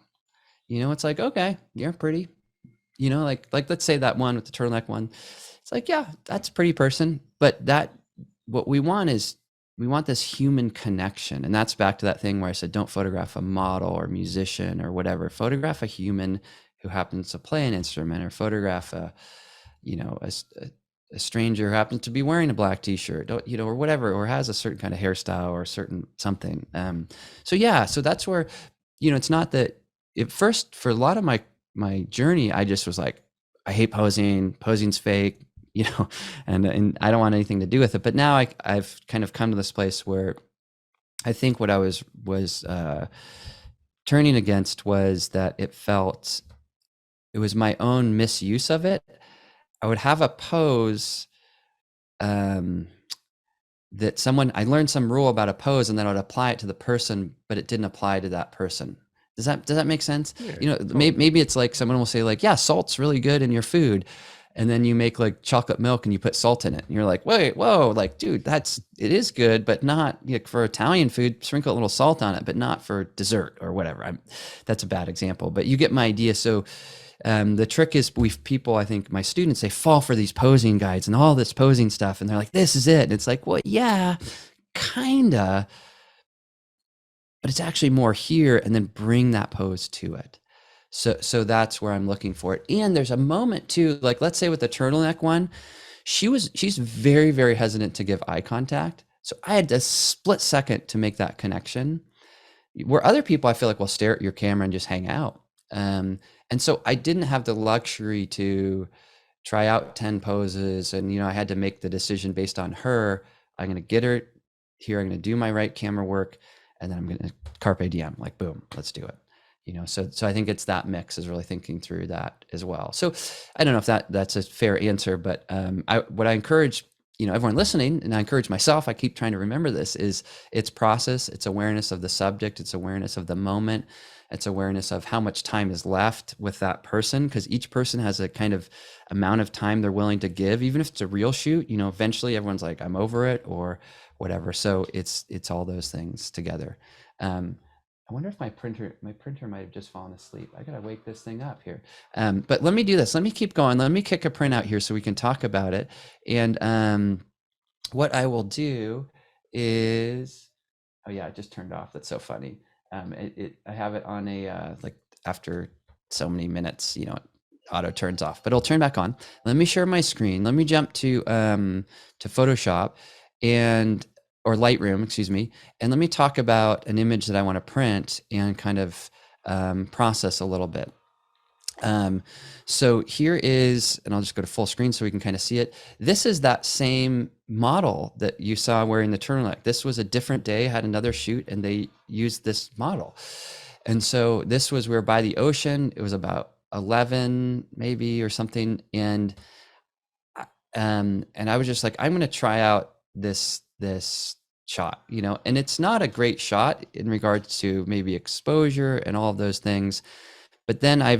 It's like, okay, you're pretty. Like let's say that one with the turtleneck one. It's like, yeah, that's a pretty person. But what we want is we want this human connection. And that's back to that thing where I said, don't photograph a model or musician or whatever. Photograph a human who happens to play an instrument, or photograph a stranger who happens to be wearing a black t-shirt, or whatever, or has a certain kind of hairstyle or certain something. So that's where, it's not that at first, for a lot of my journey, I just was like, I hate posing. Posing's fake, and I don't want anything to do with it. But now I've kind of come to this place where I think what I was turning against was that it was my own misuse of it. I would have a pose that I learned some rule about a pose, and then I would apply it to the person, but it didn't apply to that person. Does that make sense? Yeah, totally. Maybe it's like someone will say like, yeah, salt's really good in your food. And then you make like chocolate milk and you put salt in it. And you're like, wait, whoa, like, dude, it is good, but not for Italian food, sprinkle a little salt on it, but not for dessert or whatever. That's a bad example, but you get my idea. So the trick is I think my students, they fall for these posing guides and all this posing stuff. And they're like, this is it. And it's like, well, yeah, kinda, but it's actually more here, and then bring that pose to it. So that's where I'm looking for it. And there's a moment too, like let's say with the turtleneck one, she's very, very hesitant to give eye contact. So I had a split second to make that connection, where other people I feel like will stare at your camera and just hang out. And so I didn't have the luxury to try out 10 poses. And, I had to make the decision based on her. I'm going to get her here. I'm going to do my right camera work. And then I'm going to carpe diem, like, boom, let's do it. So I think it's that mix, is really thinking through that as well. So I don't know if that's a fair answer, but what I encourage, everyone listening, and I encourage myself, I keep trying to remember this, is it's process, it's awareness of the subject, it's awareness of the moment, it's awareness of how much time is left with that person, because each person has a kind of amount of time they're willing to give, even if it's a real shoot. Eventually everyone's like, I'm over it or whatever. So it's all those things together. I wonder if my printer might have just fallen asleep. I gotta wake this thing up here. But let me do this. Let me keep going. Let me kick a print out here so we can talk about it. And what I will do is, oh yeah, it just turned off. That's so funny. I have it on a like after so many minutes, it auto turns off, but it'll turn back on. Let me share my screen. Let me jump to Photoshop or Lightroom, excuse me. And let me talk about an image that I want to print and kind of process a little bit. So here is, and I'll just go to full screen so we can kind of see it. This is that same model that you saw wearing the turtleneck. This was a different day, had another shoot, and they used this model. And so we were by the ocean. It was about 11 maybe or something. And I was just like, I'm going to try out this shot, and it's not a great shot in regards to maybe exposure and all of those things. But then I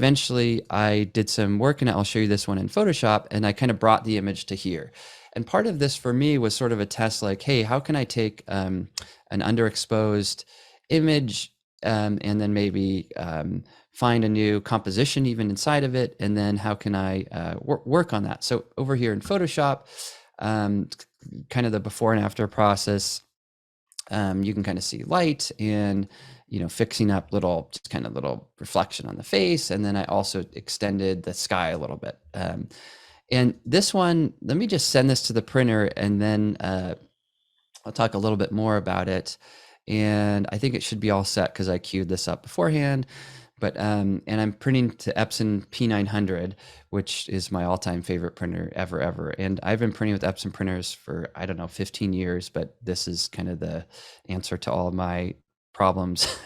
did some work, and I'll show you this one in Photoshop, and I kind of brought the image to here. And part of this for me was sort of a test, like, hey, how can I take an underexposed image and then maybe find a new composition even inside of it, and then how can I work on that? So over here in Photoshop, kind of the before and after process, you can kind of see light and, fixing up little reflection on the face. And then I also extended the sky a little bit. And this one, let me just send this to the printer, and then I'll talk a little bit more about it. and I think it should be all set because I queued this up beforehand. But and I'm printing to Epson P900, which is my all-time favorite printer ever. And I've been printing with Epson printers for, I don't know, 15 years, but this is kind of the answer to all of my problems.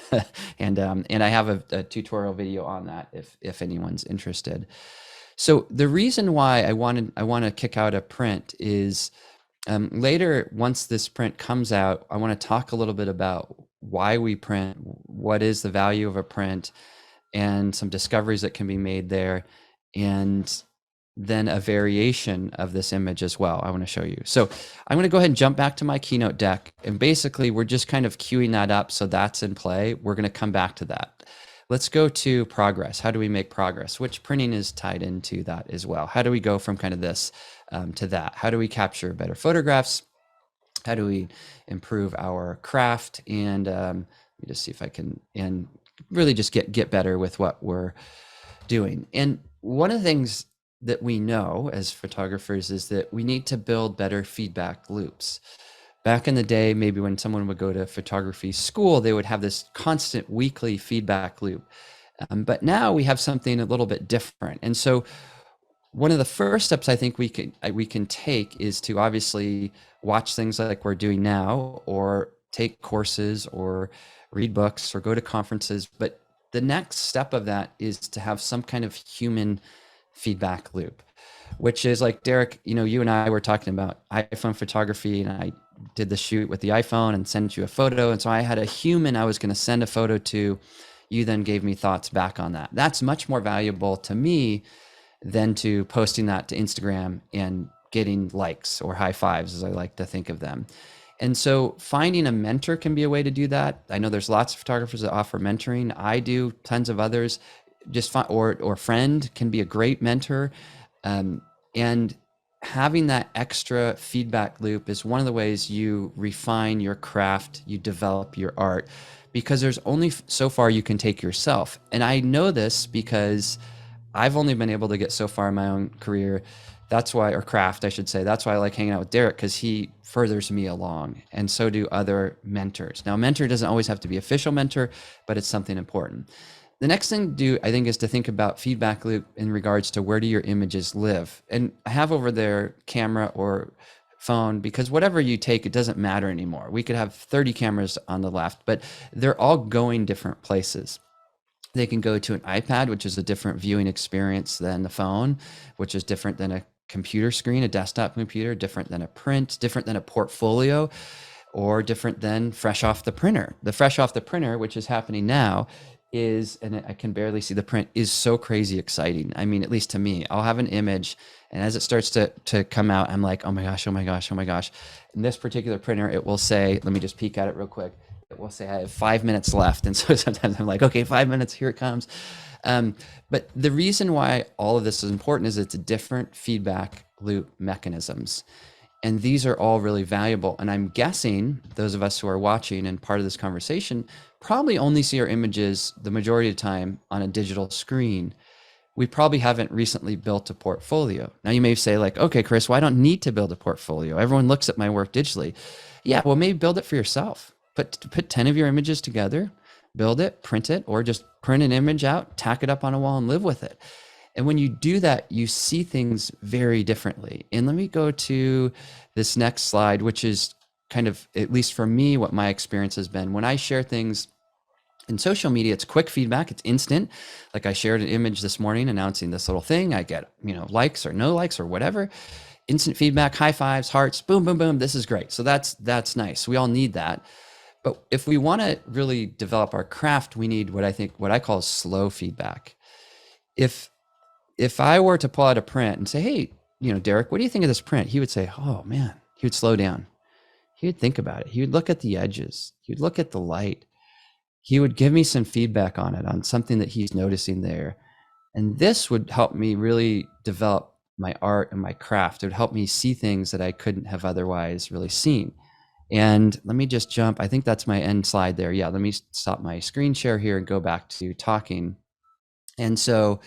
And I have a tutorial video on that if anyone's interested. So the reason why I want to kick out a print is later, once this print comes out, I want to talk a little bit about why we print, what is the value of a print, and some discoveries that can be made there, and then a variation of this image as well I want to show you. So I'm going to go ahead and jump back to my Keynote deck, and basically we're just kind of queuing that up so that's in play. We're going to come back to that. Let's go to progress. How do we make progress? Which printing is tied into that as well. How do we go from kind of this to that? How do we capture better photographs? How do we improve our craft? And let me just see if I can, and really just get better with what we're doing. And one of the things that we know as photographers is that we need to build better feedback loops. Back in the day, maybe when someone would go to photography school, they would have this constant weekly feedback loop. But now we have something a little bit different. And so one of the first steps I think we can take is to obviously watch things like we're doing now, or take courses, or read books, or go to conferences. But the next step of that is to have some kind of human feedback loop, which is like, Derek, you and I were talking about iPhone photography, and I did the shoot with the iPhone and sent you a photo. And so I had a human I was going to send a photo to. You then gave me thoughts back on that. That's much more valuable to me than to posting that to Instagram and getting likes or high fives, as I like to think of them. And so finding a mentor can be a way to do that. I know there's lots of photographers that offer mentoring. I do, tons of others. Or friend can be a great mentor. And having that extra feedback loop is one of the ways you refine your craft, you develop your art, because there's only so far you can take yourself. And I know this because I've only been able to get so far in my own career. That's why, or craft, I should say. That's why I like hanging out with Derek, because he furthers me along, and so do other mentors. Now, mentor doesn't always have to be official mentor, but it's something important. The next thing to do, I think, is to think about feedback loop in regards to where do your images live. And I have over there camera or phone, because whatever you take, it doesn't matter anymore. We could have 30 cameras on the left, but they're all going different places. They can go to an iPad, which is a different viewing experience than the phone, which is different than a computer screen, a desktop computer, different than a print, different than a portfolio, or different than fresh off the printer. The fresh off the printer, which is happening now, is, and I can barely see the print, is so crazy exciting. I mean, at least to me, I'll have an image, and as it starts to come out, I'm like, oh my gosh, oh my gosh, oh my gosh. In this particular printer, it will say, let me just peek at it real quick. It will say I have 5 minutes left. And so sometimes I'm like, okay, 5 minutes, here it comes. But the reason why all of this is important is it's different feedback loop mechanisms. And these are all really valuable. And I'm guessing those of us who are watching and part of this conversation probably only see our images the majority of the time on a digital screen. We probably haven't recently built a portfolio. Now you may say like, okay, Chris, well, I don't need to build a portfolio. Everyone looks at my work digitally. Yeah, well, maybe build it for yourself. Put 10 of your images together, build it, print it, or just print an image out, tack it up on a wall and live with it. And when you do that, you see things very differently. And let me go to this next slide, which is kind of, at least for me, what my experience has been. When I share things in social media, it's quick feedback, it's instant. Like I shared an image this morning announcing this little thing. I get, likes or no likes or whatever. Instant feedback, high fives, hearts, boom, boom, boom. This is great. So that's nice. We all need that. But if we want to really develop our craft, we need what I call slow feedback. If I were to pull out a print and say, hey, Derek, what do you think of this print? He would say, oh man, he would slow down. He would think about it. He would look at the edges. He would look at the light. He would give me some feedback on it, on something that he's noticing there. And this would help me really develop my art and my craft. It would help me see things that I couldn't have otherwise really seen. And let me just jump. I think that's my end slide there. Yeah, let me stop my screen share here and go back to talking. And so,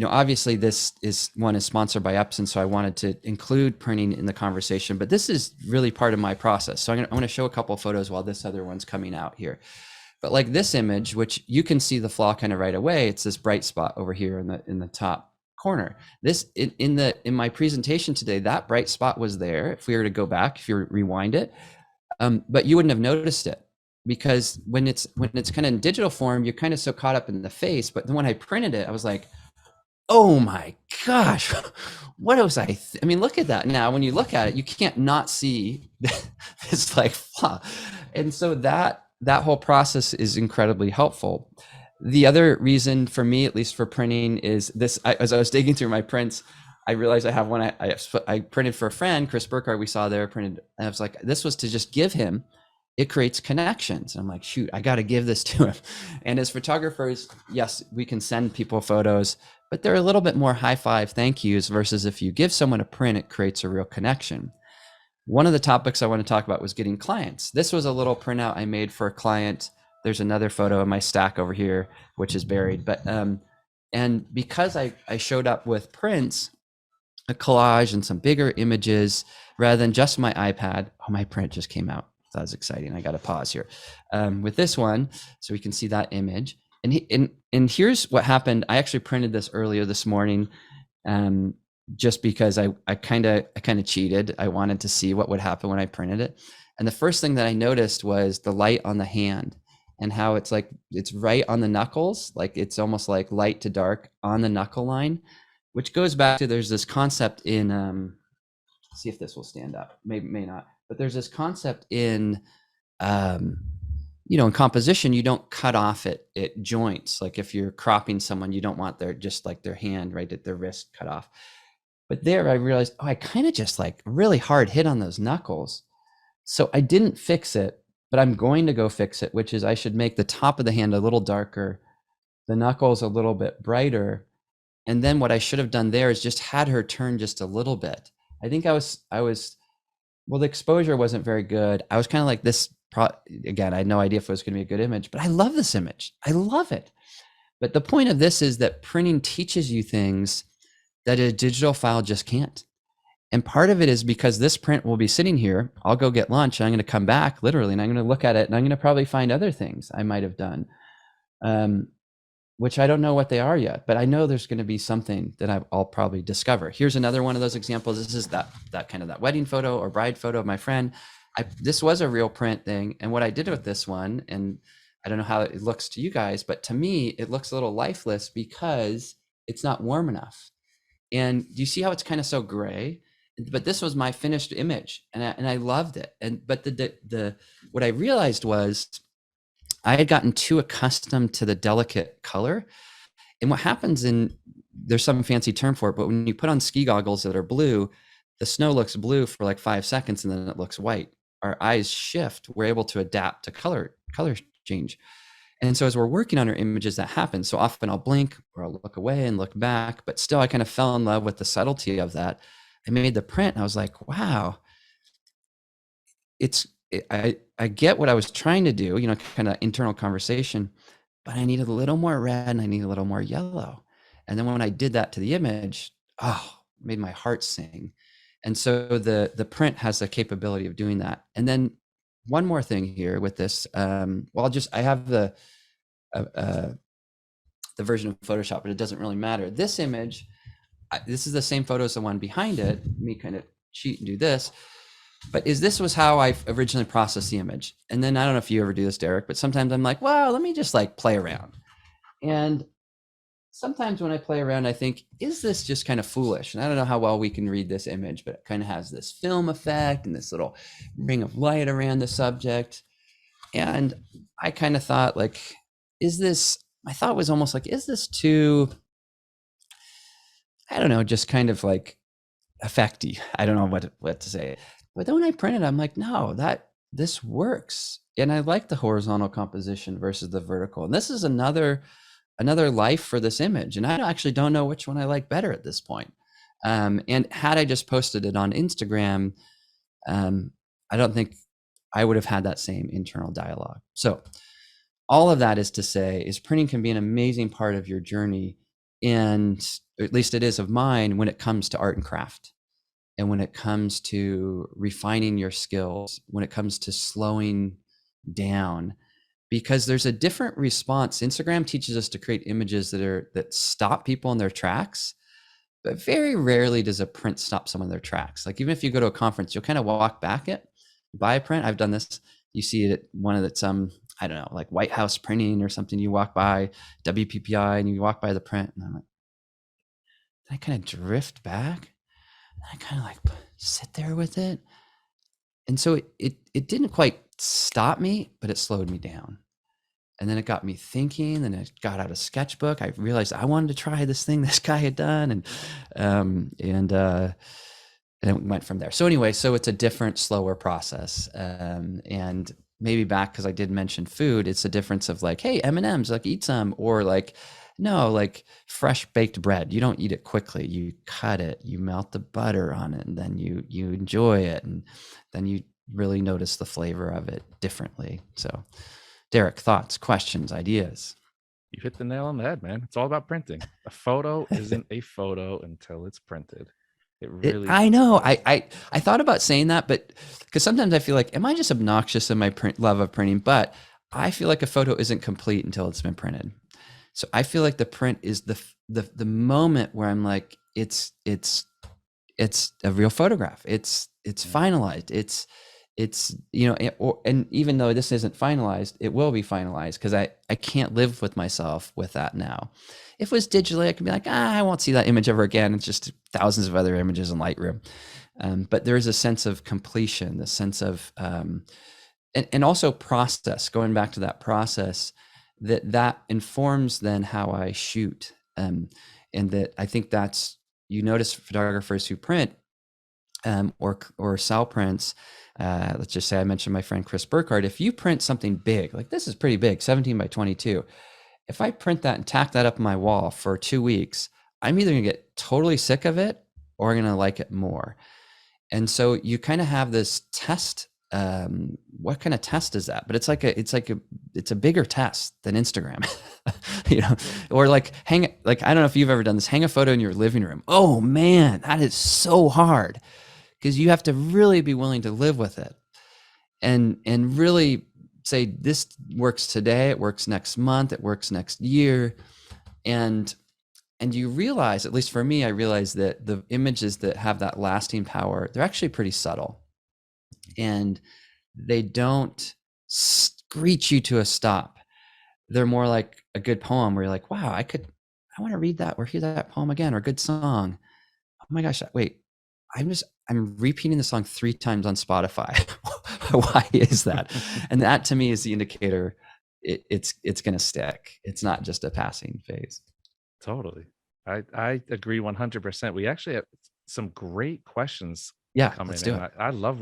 obviously this is sponsored by Epson, so I wanted to include printing in the conversation, but this is really part of my process. So I'm going to show a couple of photos while this other one's coming out here. But like this image, which you can see the flaw kind of right away, it's this bright spot over here in the top corner. This in my presentation today, that bright spot was there. If we were to go back, if you rewind it, but you wouldn't have noticed it, because when it's kind of in digital form, you're kind of so caught up in the face. But then when I printed it, I was like, oh my gosh, what was I mean, look at that. Now when you look at it, you can't not see this like flaw. And so that whole process is incredibly helpful. The other reason for me, at least for printing, is this. As I was digging through my prints, I realized I have one I printed for a friend, Chris Burkhardt, we saw there, printed, and I was like, this was to just give him, it creates connections. And I'm like, shoot, I got to give this to him. And as photographers, yes, we can send people photos, but they're a little bit more high five thank yous versus if you give someone a print, it creates a real connection. One of the topics I want to talk about was getting clients. This was a little printout I made for a client. There's another photo in my stack over here, which is buried. But and because I showed up with prints, a collage and some bigger images rather than just my iPad. Oh, my print just came out. That was exciting. I got to pause here with this one so we can see that image. And here's what happened. I actually printed this earlier this morning, just because I kind of cheated. I wanted to see what would happen when I printed it. And the first thing that I noticed was the light on the hand and how it's like, it's right on the knuckles. Like it's almost like light to dark on the knuckle line, which goes back to, there's this concept in, see if this will stand up, may not, but there's this concept in, in composition, you don't cut off at joints. Like if you're cropping someone, you don't want just like their hand right at their wrist cut off. But there I realized, I kind of just like really hard hit on those knuckles. So I didn't fix it, but I'm going to go fix it, which is I should make the top of the hand a little darker, the knuckles a little bit brighter. And then what I should have done there is just had her turn just a little bit. I think I was, well, the exposure wasn't very good. I was kind of like this, again, I had no idea if it was going to be a good image, but I love this image. I love it. But the point of this is that printing teaches you things that a digital file just can't. And part of it is because this print will be sitting here. I'll go get lunch and I'm going to come back literally and I'm going to look at it and I'm going to probably find other things I might have done, which I don't know what they are yet, but I know there's going to be something that I'll probably discover. Here's another one of those examples. This is that kind of that wedding photo or bride photo of my friend. This was a real print thing. And what I did with this one, and I don't know how it looks to you guys, but to me, it looks a little lifeless because it's not warm enough. And do you see how it's kind of so gray? But this was my finished image and I loved it. But the what I realized was I had gotten too accustomed to the delicate color. And what happens there's some fancy term for it, but when you put on ski goggles that are blue, the snow looks blue for like 5 seconds and then it looks white. Our eyes shift. We're able to adapt to color change. And so as we're working on our images, that happens. So often I'll blink or I'll look away and look back, but still I kind of fell in love with the subtlety of that. I made the print and I was like, wow, I get what I was trying to do, kind of internal conversation, but I needed a little more red and I need a little more yellow. And then when I did that to the image, it made my heart sing. And so the print has the capability of doing that. And then one more thing here with this, I have the version of Photoshop, but it doesn't really matter. This image, this is the same photo as the one behind it. Let me kind of cheat and do this. But this was how I originally processed the image. And then I don't know if you ever do this, Derek, but sometimes I'm like, well, let me just like play around. And sometimes when I play around, I think, is this just kind of foolish? And I don't know how well we can read this image, but it kind of has this film effect and this little ring of light around the subject. And I kind of thought like, my thought was almost like, is this too, I don't know, just kind of like effecty? I don't know what to say. But then when I printed, I'm like, no, this works. And I like the horizontal composition versus the vertical. And this is another life for this image. And I actually don't know which one I like better at this point. And had I just posted it on Instagram, I don't think I would have had that same internal dialogue. So all of that is to say is printing can be an amazing part of your journey and at least it is of mine when it comes to art and craft, and when it comes to refining your skills, when it comes to slowing down, because there's a different response. Instagram teaches us to create images that stop people in their tracks, but very rarely does a print stop someone in their tracks. Like even if you go to a conference, you'll kind of walk back it, buy a print. I've done this. You see it at one of that I don't know, like White House printing or something. You walk by WPPI and you walk by the print, and I'm like, I kind of drift back. And I kind of like sit there with it. And so it didn't quite stop me, but it slowed me down. And then it got me thinking, and I got out a sketchbook. I realized I wanted to try this thing this guy had done, and it went from there. So anyway, so it's a different, slower process. And maybe back, because I did mention food, it's a difference of like, hey, M&Ms, like eat some, or like, no, like fresh baked bread. You don't eat it quickly. You cut it, you melt the butter on it, and then you enjoy it, and then you really notice the flavor of it differently. So Derek, thoughts, questions, ideas? You hit the nail on the head, man. It's all about printing. A photo isn't a photo until it's printed. It really I know. is. I thought about saying that, but because sometimes I feel like, am I just obnoxious in my love of printing? But I feel like a photo isn't complete until it's been printed. So I feel like the print is the moment where I'm like, it's a real photograph. It's finalized. It's and even though this isn't finalized, it will be finalized, because I can't live with myself with that now. If it was digitally, I could be like, I won't see that image ever again. It's just thousands of other images in Lightroom. But there is a sense of completion, the sense of and also process. Going back to that process, that informs then how I shoot, and that I think that's, you notice photographers who print or sell prints. Let's just say I mentioned my friend Chris Burkhardt. If you print something big, like this is pretty big, 17 by 22. If I print that and tack that up on my wall for 2 weeks, I'm either gonna get totally sick of it or I'm gonna like it more. And so you kind of have this test. What kind of test is that? But it's a bigger test than Instagram, or like I don't know if you've ever done this, hang a photo in your living room. Oh man, that is so hard, because you have to really be willing to live with it, and really say, this works today, it works next month, it works next year. And you realize, at least for me, I realize that the images that have that lasting power, they're actually pretty subtle, and they don't screech you to a stop. They're more like a good poem where you're like, wow, I want to read that or hear that poem again, or a good song. Oh my gosh, wait, I'm repeating the song 3 times on Spotify. Why is that? And that to me is the indicator it's going to stick. It's not just a passing phase. Totally. I agree 100%. We actually have some great questions Yeah, coming let's in. do it. I love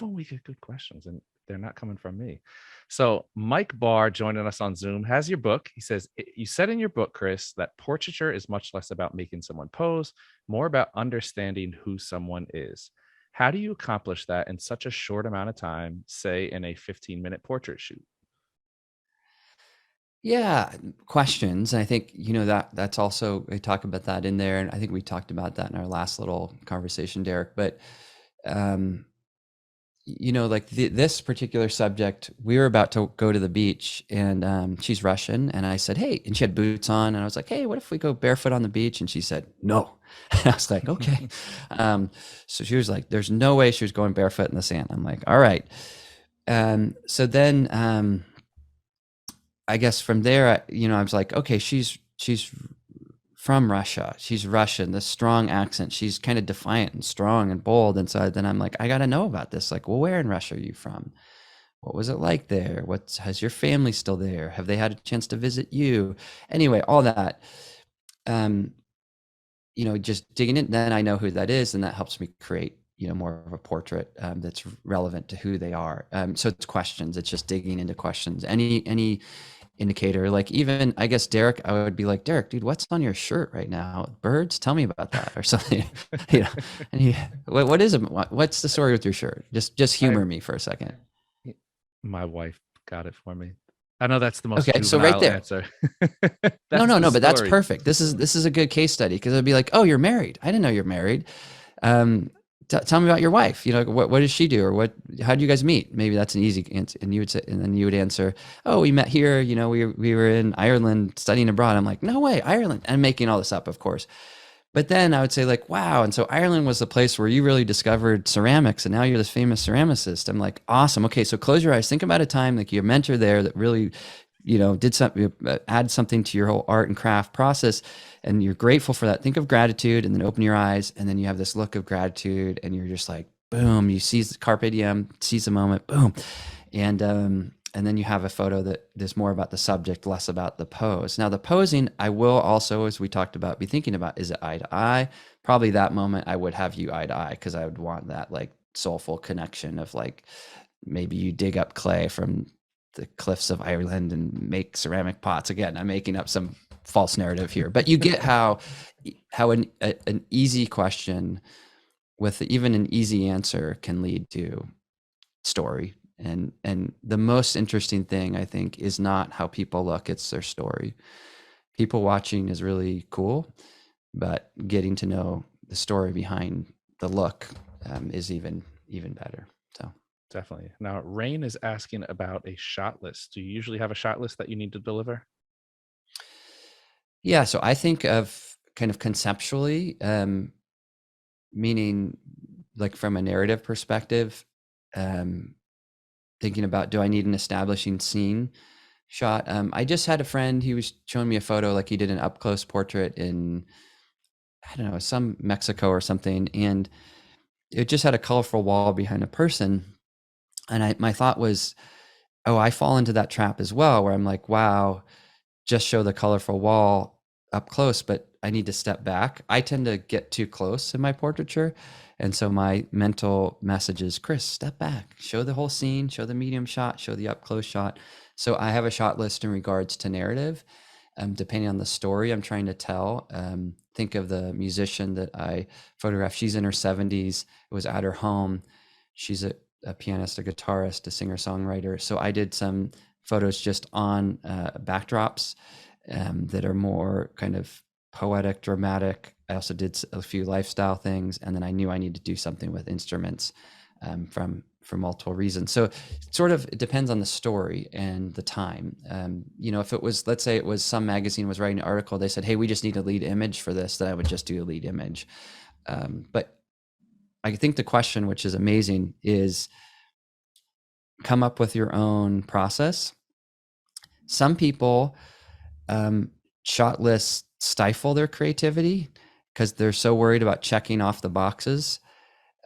when we get good questions and they're not coming from me. So Mike Barr joining us on Zoom has your book. He says, you said in your book, Chris, that portraiture is much less about making someone pose, more about understanding who someone is. How do you accomplish that in such a short amount of time, say in a 15-minute portrait shoot? Yeah, questions. And I think, that's also, I talk about that in there. And I think we talked about that in our last little conversation, Derek. But, like this particular subject, we were about to go to the beach, and she's Russian. And I said, hey, and she had boots on. And I was like, hey, what if we go barefoot on the beach? And she said, no. And I was like, okay. So she was like, there's no way she was going barefoot in the sand. I'm like, all right. So then, I guess from there, I was like, okay, she's from Russia. She's Russian, this strong accent. She's kind of defiant and strong and bold. And so then I'm like, I got to know about this. Like, well, where in Russia are you from? What was it like there? Has your family still there? Have they had a chance to visit you? Anyway, all that, just digging in, then I know who that is. And that helps me create, more of a portrait that's relevant to who they are. So it's questions. It's just digging into questions. Any indicator, like even, I guess, Derek, I would be like, Derek, dude, what's on your shirt right now? Birds? Tell me about that, or something. And what is it? What's the story with your shirt? Just humor me for a second. My wife got it for me. I know that's the most Okay, so right juvenile there. answer. No, That's no, the no, but that's story. perfect. This is a good case study because it'd be like, oh, you're married. I didn't know you're married. Um, tell me about your wife. You know, what does she do, or how did you guys meet? Maybe that's an easy answer. And you would say, and then you would answer, oh, we met here. You know, we were in Ireland studying abroad. I'm like, no way, Ireland. I'm making all this up, of course. But then I would say like, wow. And so Ireland was the place where you really discovered ceramics, and now you're this famous ceramicist. I'm like, awesome. Okay, so close your eyes. Think about a time like your mentor there that really, did something, add something to your whole art and craft process, and you're grateful for that. Think of gratitude, and then open your eyes, and then you have this look of gratitude, and you're just like, boom. You seize the carpe diem, seize the moment, boom, and then you have a photo that is more about the subject, less about the pose. Now, the posing, I will also, as we talked about, be thinking about, is it eye to eye? Probably that moment I would have you eye to eye because I would want that like soulful connection of like maybe you dig up clay from the cliffs of Ireland and make ceramic pots. Again, I'm making up some false narrative here, but you get how an easy question with even an easy answer can lead to story. And the most interesting thing I think is not how people look, it's their story. People watching is really cool, but getting to know the story behind the look is even better. So Definitely. Now, Rain is asking about a shot list. Do you usually have a shot list that you need to deliver? yeah, so I think of kind of conceptually, meaning like from a narrative perspective, um, thinking about, do I need an establishing scene shot? I just had a friend, he was showing me a photo, like he did an up close portrait in, I don't know, some Mexico or something. And it just had a colorful wall behind a person. And my thought was, oh, I fall into that trap as well, where I'm like, wow, just show the colorful wall up close, but I need to step back. I tend to get too close in my portraiture. And so my mental message is, Chris, step back, show the whole scene, show the medium shot, show the up close shot. So I have a shot list in regards to narrative. Depending on the story I'm trying to tell. Think of the musician that I photographed. She's in her 70s. It was at her home. She's a pianist, a guitarist, a singer songwriter. So I did some photos just on backdrops that are more kind of poetic, dramatic. I also did a few lifestyle things, and then I knew I needed to do something with instruments for multiple reasons. So sort of it depends on the story and the time. If it was, let's say it was some magazine was writing an article, they said, hey, we just need a lead image for this, then I would just do a lead image. But I think the question, which is amazing, is come up with your own process. Some people shot lists stifle their creativity because they're so worried about checking off the boxes.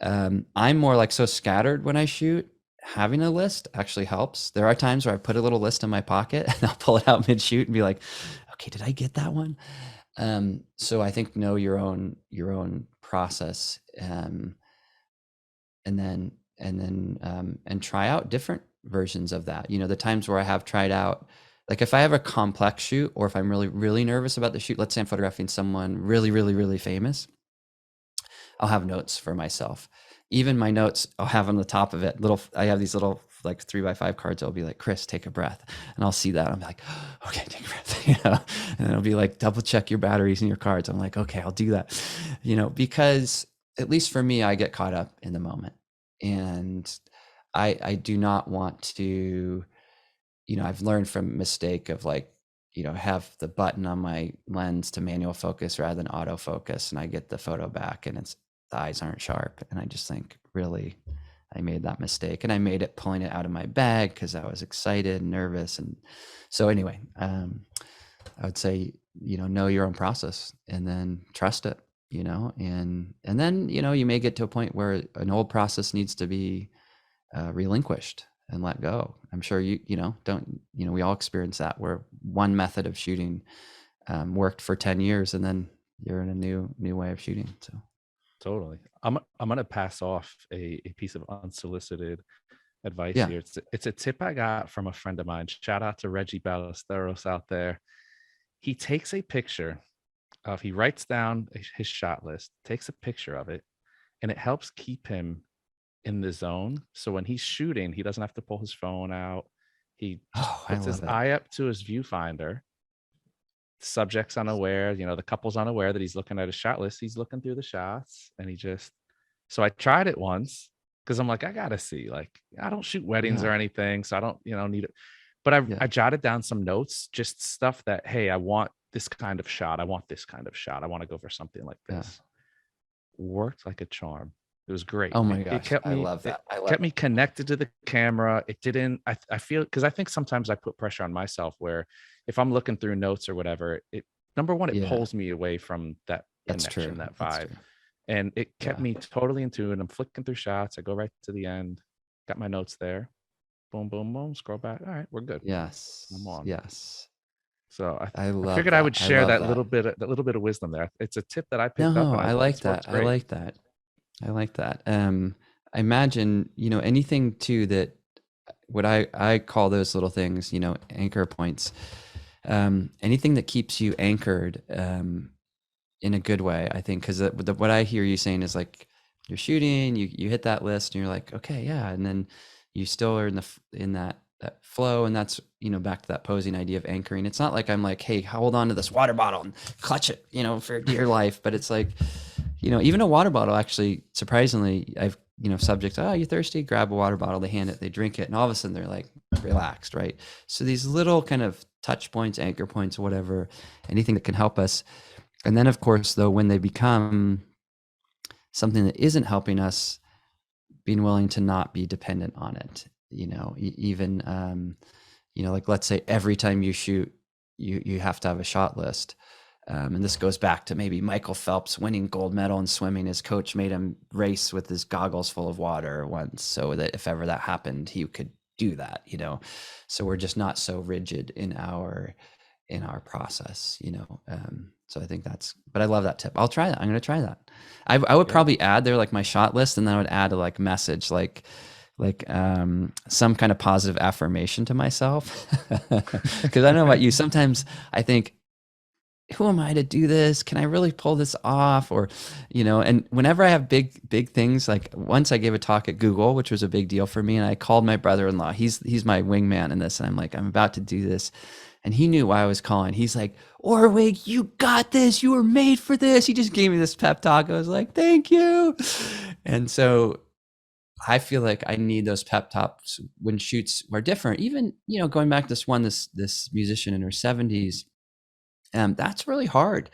I'm more like so scattered when I shoot. Having a list actually helps. There are times where I put a little list in my pocket and I'll pull it out mid shoot and be like, okay, did I get that one? So I think know your own process, and try out different versions of that. The times where I have tried out, like if I have a complex shoot or if I'm really, really nervous about the shoot, let's say I'm photographing someone really, really, really famous, I'll have notes for myself. Even my notes, I'll have on the top of it, I have these little like 3x5 cards. I'll be like, Chris, take a breath. And I'll see that. I'm like, okay, take a breath. And it'll be like, double check your batteries in your cards. I'm like, okay, I'll do that. Because at least for me, I get caught up in the moment. And I do not want to, I've learned from mistake of like, have the button on my lens to manual focus rather than autofocus. And I get the photo back and the eyes aren't sharp. And I just think, really, I made that mistake. And I made it pulling it out of my bag because I was excited and nervous. And so anyway, I would say, know your own process and then trust it, and then, you may get to a point where an old process needs to be relinquished and let go. I'm sure we all experience that where one method of shooting worked for 10 years and then you're in a new way of shooting. So Totally. I'm gonna pass off a piece of unsolicited advice yeah. here. It's a tip I got from a friend of mine. Shout out to Reggie Ballesteros out there. He takes a picture he writes down his shot list, takes a picture of it, and it helps keep him in the zone. So when he's shooting, he doesn't have to pull his phone out. He just Oh, I puts his love it. eye up to his viewfinder, subject's unaware, the couple's unaware that he's looking at a shot list. He's looking through the shots, and he just, so I tried it once because I'm like, I gotta see, like, I don't shoot weddings or Yeah. anything, so I don't, need it. But I Yeah. jotted down some notes, just stuff that, hey, I want this kind of shot. I want this kind of shot. I want to go for something like Yeah. this. Worked like a charm. It was great. Oh It, my it gosh. kept I me, love it that. I love kept me connected to the camera. It didn't, I feel, because I think sometimes I put pressure on myself where if I'm looking through notes or whatever, it, number one, it Yeah, pulls me away from that that's true. connection, that That's vibe. true. And it kept Yeah. me totally in tune. I'm flicking through shots. I go right to the end, got my notes there. Boom, boom, boom, scroll back. All right, we're good. I'm Yes. on. Yes. So I I love figured I that. would I share love that that. little bit of wisdom there. It's a tip that I picked up, No, and I I was like, like this works that. I great. like that. I like that. I imagine, anything too that what I call those little things, anchor points. Anything that keeps you anchored in a good way, I think, because what I hear you saying is like you're shooting, you hit that list, and you're like, okay, yeah, and then you still are in that flow, and that's back to that posing idea of anchoring. It's not like I'm like, hey, hold on to this water bottle and clutch it, for dear life, but it's like, even a water bottle, actually, surprisingly, I've subjects, oh, you thirsty, grab a water bottle, they hand it, they drink it, and all of a sudden they're like relaxed, right? So these little kind of touch points, anchor points, whatever, anything that can help us. And then, of course, though, when they become something that isn't helping us, being willing to not be dependent on it, even, like, let's say every time you shoot, you have to have a shot list. And this goes back to maybe Michael Phelps winning gold medal in swimming. His coach made him race with his goggles full of water once, so that if ever that happened, he could do that, So we're just not so rigid in our process, so I think but I love that tip. I'll try that. I'm going to try that. I would Yeah. probably add there like my shot list, and then I would add a like message, like some kind of positive affirmation to myself. Because I don't know about you, sometimes I think, who am I to do this? Can I really pull this off? Or, and whenever I have big things, like once I gave a talk at Google, which was a big deal for me, and I called my brother-in-law. He's my wingman in this, and I'm like, I'm about to do this. And he knew why I was calling. He's like, Orwig, you got this. You were made for this. He just gave me this pep talk. I was like, thank you. And so I feel like I need those pep talks when shoots are different. Even, going back to this musician in her 70s, that's really hard.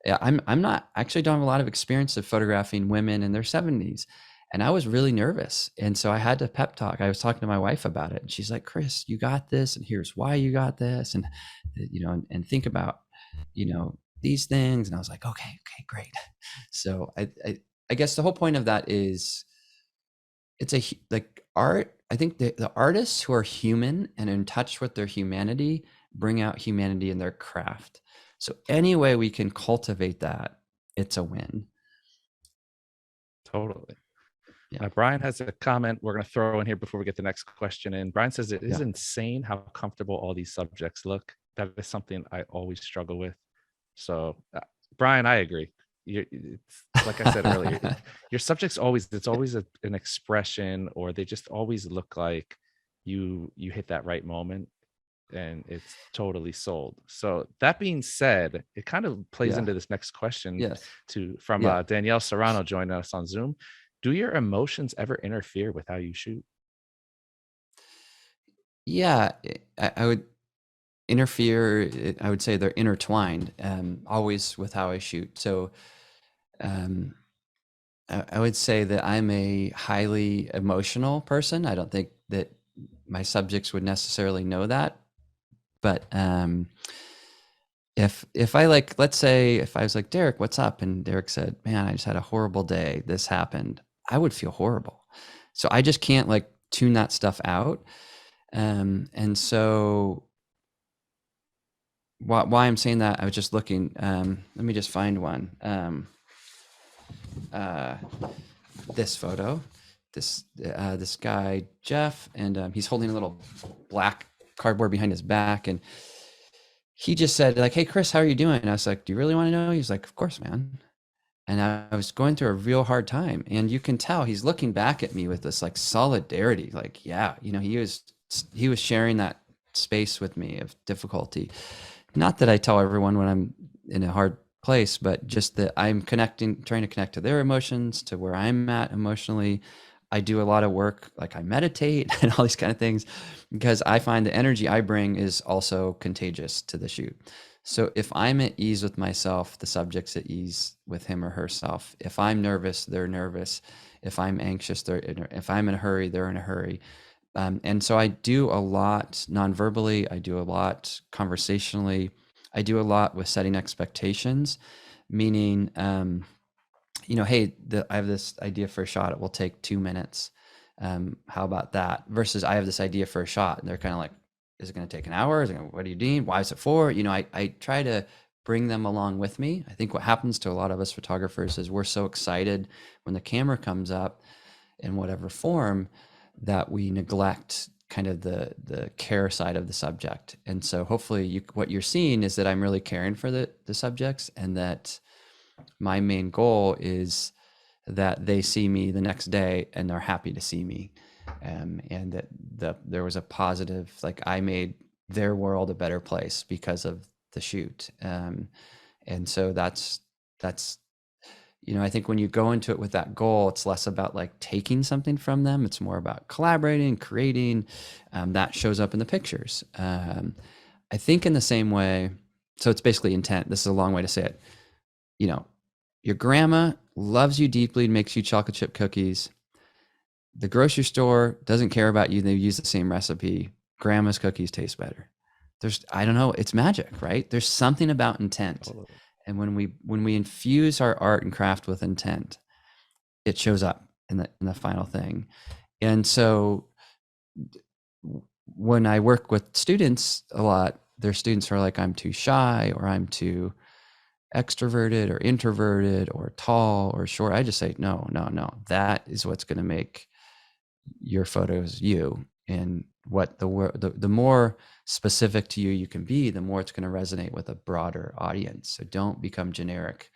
I'm not actually don't have a lot of experience of photographing women in their 70s. And I was really nervous. And so I had to pep talk. I was talking to my wife about it. And she's like, Chris, you got this. And here's why you got this. And, and think about, these things. And I was like, okay, great. So I guess the whole point of that is it's like art. I think the artists who are human and in touch with their humanity bring out humanity in their craft. So any way we can cultivate that, it's a win. Totally. Yeah. Brian has a comment we're going to throw in here before we get the next question in. Brian says it is Yeah. insane how comfortable all these subjects look. That is something I always struggle with. So, Brian, I agree. It's, like I said earlier, your subjects it's always an expression, or they just always look like you hit that right moment, and it's totally sold. So that being said, it kind of plays Yeah. into this next question Yes. from Yeah. Danielle Serrano joining us on Zoom. Do your emotions ever interfere with how you shoot? Yeah. I would interfere. I would say they're intertwined, always with how I shoot. So, I would say that I'm a highly emotional person. I don't think that my subjects would necessarily know that, but if I like, let's say if I was like, Derek, what's up? And Derek said, man, I just had a horrible day. This happened. I would feel horrible. So I just can't like tune that stuff out. And so why I'm saying that, I was just looking, let me just find one. This photo, this guy, Jeff, and he's holding a little black cardboard behind his back. And he just said like, hey, Chris, how are you doing? And I was like, do you really want to know? He's like, of course, man. And I was going through a real hard time. And you can tell he's looking back at me with this like solidarity. Like, yeah, he was sharing that space with me of difficulty. Not that I tell everyone when I'm in a hard place, but just that I'm trying to connect to their emotions, to where I'm at emotionally. I do a lot of work, like I meditate and all these kind of things, because I find the energy I bring is also contagious to the shoot. So if I'm at ease with myself, the subject's at ease with him or herself. If I'm nervous, they're nervous. If I'm anxious, if I'm in a hurry, they're in a hurry. And so I do a lot non-verbally. I do a lot conversationally. I do a lot with setting expectations, meaning, hey, I have this idea for a shot. It will take 2 minutes. How about that? Versus I have this idea for a shot, and they're kind of like, is it going to take an hour? What do you need? Why is it for? I try to bring them along with me. I think what happens to a lot of us photographers is we're so excited when the camera comes up in whatever form that we neglect kind of the care side of the subject. And so hopefully what you're seeing is that I'm really caring for the subjects, and that my main goal is that they see me the next day and are happy to see me. And that there was a positive, like I made their world a better place because of the shoot. And so that's, I think when you go into it with that goal, it's less about like taking something from them. It's more about collaborating, creating. That shows up in the pictures. I think in the same way, so it's basically intent. This is a long way to say it. Your grandma loves you deeply and makes you chocolate chip cookies. The grocery store doesn't care about you. They use the same recipe. Grandma's cookies taste better. I don't know. It's magic, right? There's something about intent. Totally. And when we infuse our art and craft with intent, it shows up in the final thing. And so when I work with students a lot, their students are like, I'm too shy, or I'm too extroverted or introverted or tall or short. I just say, no. That is what's going to make your photos you. And what the more specific to you can be, the more it's going to resonate with a broader audience. So don't become generic.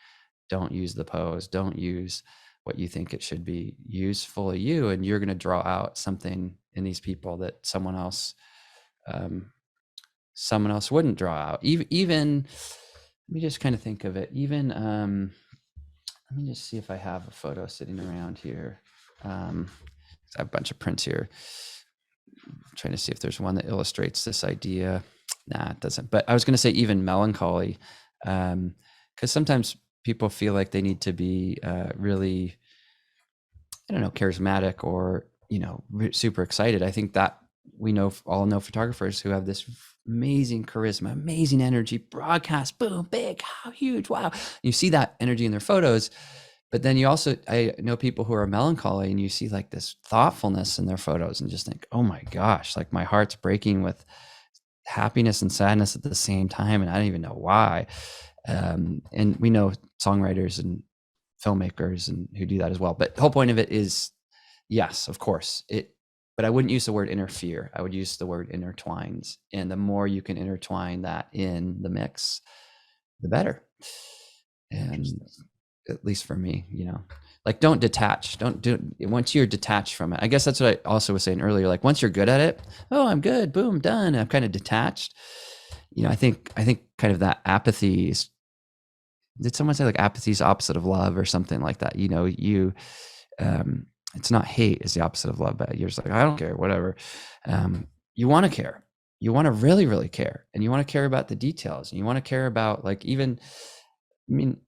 Don't use the pose. Don't use what you think it should be. Use fully you, and you're going to draw out something in these people that someone else wouldn't draw out. Even let me just kind of think of it. Even let me just see if I have a photo sitting around here. I have a bunch of prints here. I'm trying to see if there's one that illustrates this idea. Nah, it doesn't. But I was going to say even melancholy, because sometimes people feel like they need to be really, I don't know, charismatic or super excited. I think that we all know photographers who have this amazing charisma, amazing energy, broadcast, boom, big, how huge, wow. You see that energy in their photos, but then I know people who are melancholy, and you see like this thoughtfulness in their photos and just think, oh my gosh, like my heart's breaking with happiness and sadness at the same time, and I don't even know why. And we know songwriters and filmmakers and who do that as well. But the whole point of it is, yes, of course, but I wouldn't use the word interfere. I would use the word intertwines. And the more you can intertwine that in the mix, the better. And at least for me, like don't detach. Don't do it. Once you're detached from it, I guess that's what I also was saying earlier. Like once you're good at it, oh, I'm good, boom, done. I'm kind of detached. I think kind of that apathy is, did someone say like apathy is opposite of love or something like that? It's not hate is the opposite of love, but you're just like, I don't care, whatever. You want to care. You want to really, really care. And you want to care about the details. And you want to care about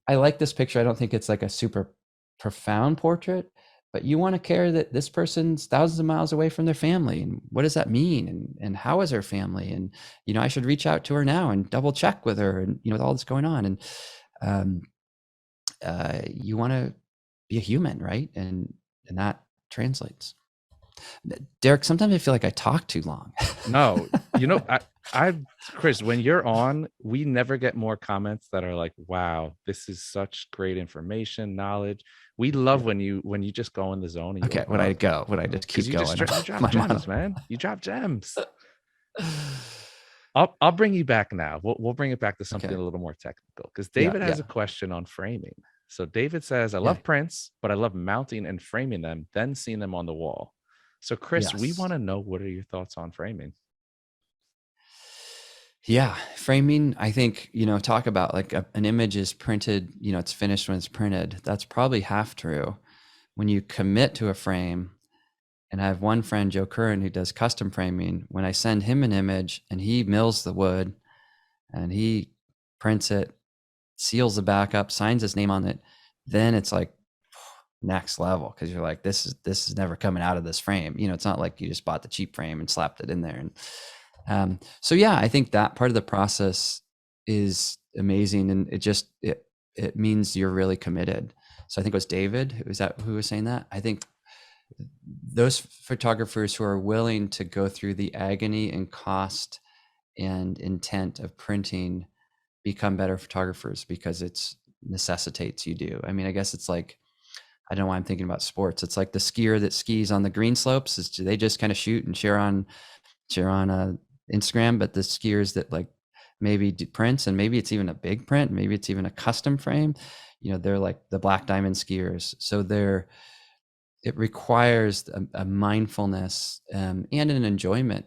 I like this picture. I don't think it's like a super profound portrait, but you want to care that this person's thousands of miles away from their family. And what does that mean? And how is her family? And, I should reach out to her now and double check with her and, with all this going on. And you want to be a human, right? And that translates. Derek, sometimes I feel like I talk too long. No, I Chris, when you're on, we never get more comments that are like, wow, this is such great information, knowledge. We love when you just go in the zone. And okay, when I just keep going. You drop gems, man. You drop gems. I'll bring you back now. We'll bring it back to something a little more technical, because David has a question on framing. So David says, I love prints, but I love mounting and framing them, then seeing them on the wall. So Chris, we want to know, what are your thoughts on framing? Yeah, framing, I think, talk about like an image is printed, it's finished when it's printed. That's probably half true. When you commit to a frame, and I have one friend, Joe Curran, who does custom framing. When I send him an image and he mills the wood and he prints it, seals the back up, signs his name on it, then it's like next level, because you're like, this is never coming out of this frame. It's not like you just bought the cheap frame and slapped it in there. And so yeah, I think that part of the process is amazing, and it means you're really committed. So I think it was David who was saying that. I think those photographers who are willing to go through the agony and cost and intent of printing become better photographers, because it's necessitates you do. I mean, I guess it's like, I don't know why I'm thinking about sports. It's like the skier that skis on the green slopes, is they just kind of shoot and share on Instagram, but the skiers that like maybe do prints, and maybe it's even a big print, maybe it's even a custom frame, they're like the black diamond skiers. So it requires a mindfulness and an enjoyment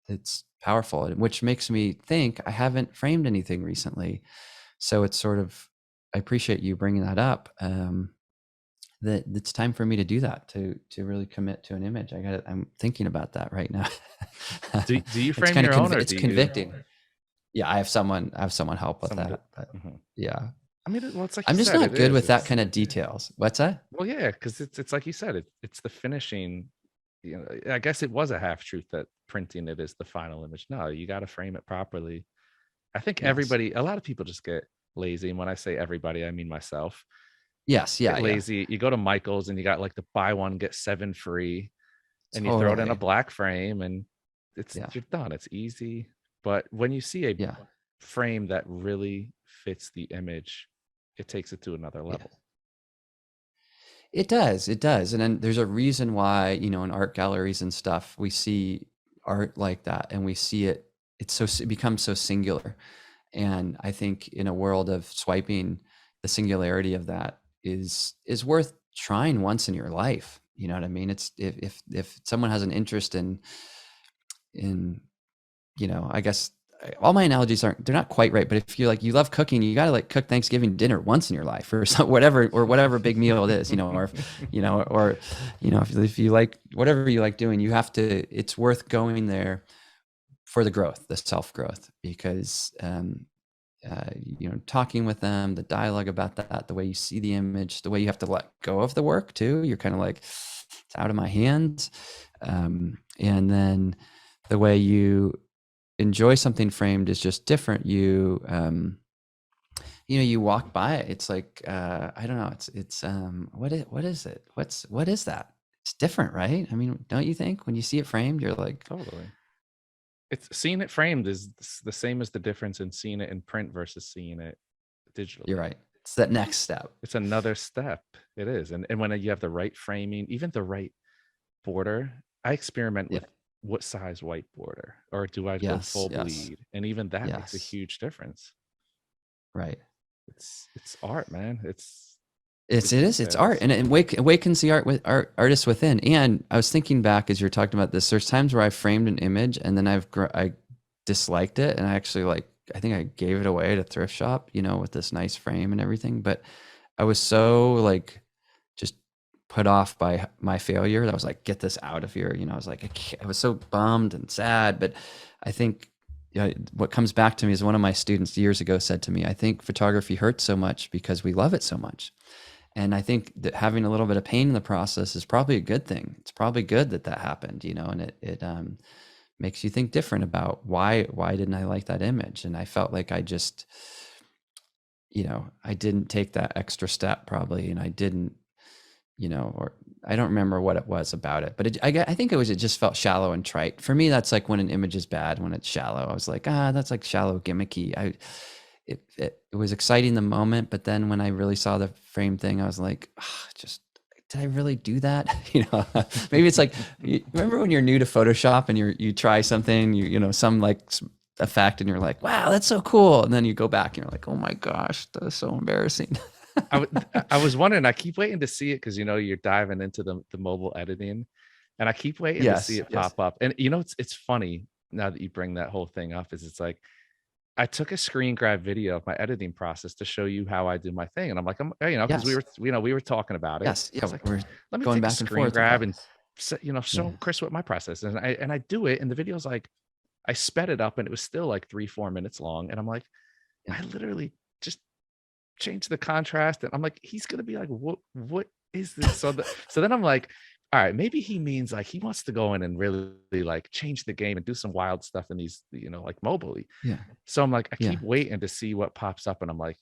that's powerful, which makes me think I haven't framed anything recently. So it's sort of, I appreciate you bringing that up. That it's time for me to do that, to really commit to an image. I'm thinking about that right now. Do you It's frame kind of your own, or it's do you convicting. Yeah, I have someone help with someone do? that. But Mhm. yeah, I mean, well, it's like you I'm just said, it not good is. with that It's kind of details. What's that? well, yeah, because it's like you said, it's the finishing. I guess it was a half truth that printing it is the final image. No, you got to frame it properly. I think Yes. a lot of people just get lazy. And when I say everybody, I mean myself. Yes. Yeah. Get Yeah. lazy. You go to Michael's and you got like the buy one get seven free, and you throw it in a Totally. black frame, and Yeah. you're done. It's easy. But when you see a Yeah. frame that really fits the image, it takes it to another Yeah. level. It does. It does. And then there's a reason why, in art galleries and stuff, we see art like that, and we see it becomes so singular. And I think in a world of swiping, the singularity of that is worth trying once in your life. You know what I mean? It's if someone has an interest in I guess all my analogies they're not quite right, but if you love cooking, you got to like cook Thanksgiving dinner once in your life, or whatever big meal it is, if you like whatever you like doing, you have to, it's worth going there for the growth, the self growth, because talking with them, the dialogue about that, the way you see the image, the way you have to let go of the work too. You're kind of like, it's out of my hands. And then the way you enjoy something framed is just different. You walk by it. It's like, I don't know. It's what is it? What is that? It's different, right? I mean, don't you think when you see it framed, you're like, Totally. It's seeing it framed is the same as the difference in seeing it in print versus seeing it you're digitally. right. It's that next step. It's another step. It is. And when you have the right framing, even the right border, I experiment Yeah. with what size white border, or do I go Yes. full Yes. bleed? And even that makes a Yes. huge difference. Right. It's art, man. It It's like is. It's that. art, and it awakens the artist within. And I was thinking back as you're talking about this. There's times where I framed an image and then I disliked it, and I actually I think I gave it away at a thrift shop, with this nice frame and everything. But I was so just put off by my failure that I was like, get this out of here. I was like, I was so bummed and sad. But I think what comes back to me is one of my students years ago said to me, I think photography hurts so much because we love it so much. And I think that having a little bit of pain in the process is probably a good thing. It's probably good that happened, and it makes you think different about why didn't I like that image? And I felt like I just, I didn't take that extra step probably, and I didn't, or I don't remember what it was about it, but I think it just felt shallow and trite. For me, that's like when an image is bad, when it's shallow. I was like, that's like shallow, gimmicky. It was exciting the moment, but then when I really saw the frame thing, I was like, just did I really do that? Maybe it's like, remember when you're new to Photoshop and you try something, some effect, and you're like, wow, that's so cool, and then you go back and you're like, oh my gosh, that was so embarrassing. I was wondering, I keep waiting to see it because you're diving into the mobile editing, and I keep waiting to see Yes, it yes, pop up. And it's funny. now that you bring that whole thing up, is it's like I took a screen grab video of my editing process to show you how I do my thing. And I'm like, because Yes. we were talking about it. Yes. I Yeah. was like, We're let me going take a back and screen forth with grab that. and show Yeah. Chris what my process is. And I do it. And the video's like, I sped it up and it was still like 3-4 minutes long. And I'm like, Yeah. I literally just changed the contrast. And I'm like, he's gonna be like, what is this? So then I'm like, all right, maybe he means like he wants to go in and really like change the game and do some wild stuff in these, like mobily. Yeah. So I'm like, I Yeah. keep waiting to see what pops up, and I'm like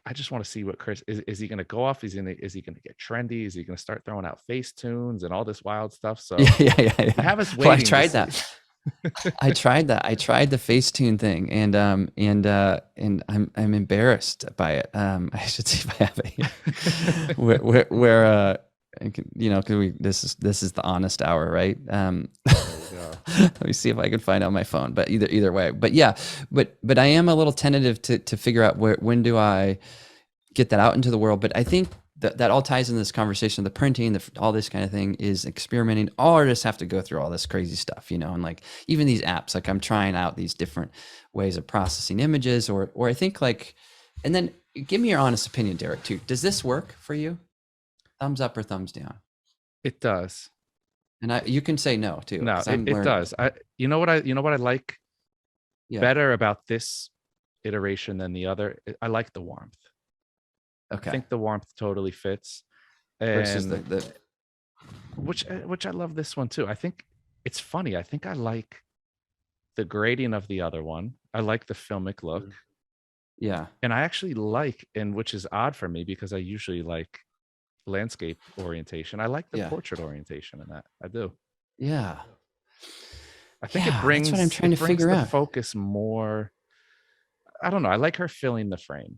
I just want to see what Chris is he gonna go off? Is he gonna get trendy? Is he gonna start throwing out face tunes and all this wild stuff? So Yeah. Yeah. Yeah. you Yeah. have us Well, I waiting to tried see. that. I tried that. I tried the Facetune thing, and I'm embarrassed by it. I should see if I have it here. where because this is the honest hour, right? Let me see if I can find it on my phone. But either way, but yeah, but I am a little tentative to figure out when do I get that out into the world. But I think that all ties in this conversation. The printing, all this kind of thing is experimenting. All artists have to go through all this crazy stuff, and like even these apps, like I'm trying out these different ways of processing images, or I think like, and then give me your honest opinion, Derek, too. Does this work for you? Thumbs up or thumbs down? It does. And you can say no too. No, it does. You know what I like better about this iteration than the other? I like the warmth. Okay. I think the warmth totally fits. Versus And which I love this one too. I think it's funny. I think I like the grading of the other one. I like the filmic look. Yeah. And I actually like, and which is odd for me because I usually like landscape orientation. I like the portrait orientation in that. I do. Yeah. I think it brings that's what I'm trying to figure the out. focus more. I don't know. I like her filling the frame.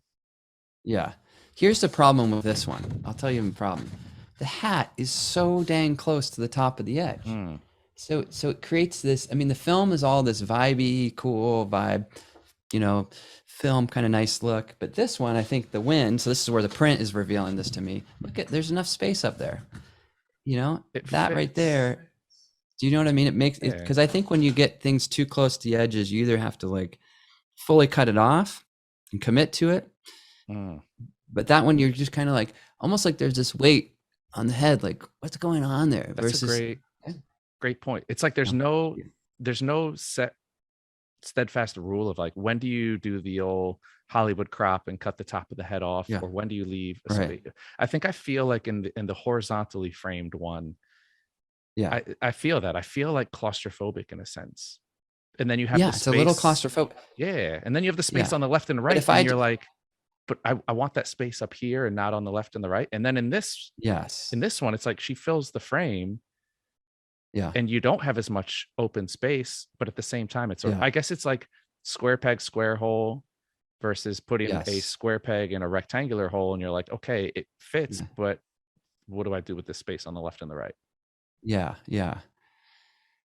Yeah. Here's the problem with this one. I'll tell you the problem. The hat is so dang close to the top of the edge. So it creates this, I mean, the film is all this vibey, cool vibe, film kind of nice look. But this one, I think the wind, so this is where the print is revealing this to me. Look at, there's enough space up there. That fits. Right there. Do you know what I mean? It makes it, because I think when you get things too close to the edges, you either have to like fully cut it off and commit to it. But that one, you're just kind of like, almost like there's this weight on the head, like what's going on there? That's a great point. It's like there's no steadfast rule of like, when do you do the old Hollywood crop and cut the top of the head off, or when do you leave a space? I think I feel like in the horizontally framed one, I feel that. I feel like claustrophobic in a sense. And then you have the space. It's a little claustrophobic. Yeah. And then you have the space on the left and right. And you're like, but I want that space up here and not on the left and the right. And then in this one, it's like she fills the frame. Yeah. And you don't have as much open space, but at the same time, it's I guess it's like square peg, square hole versus putting a square peg in a rectangular hole. And you're like, okay, it fits, but what do I do with this space on the left and the right? Yeah. Yeah.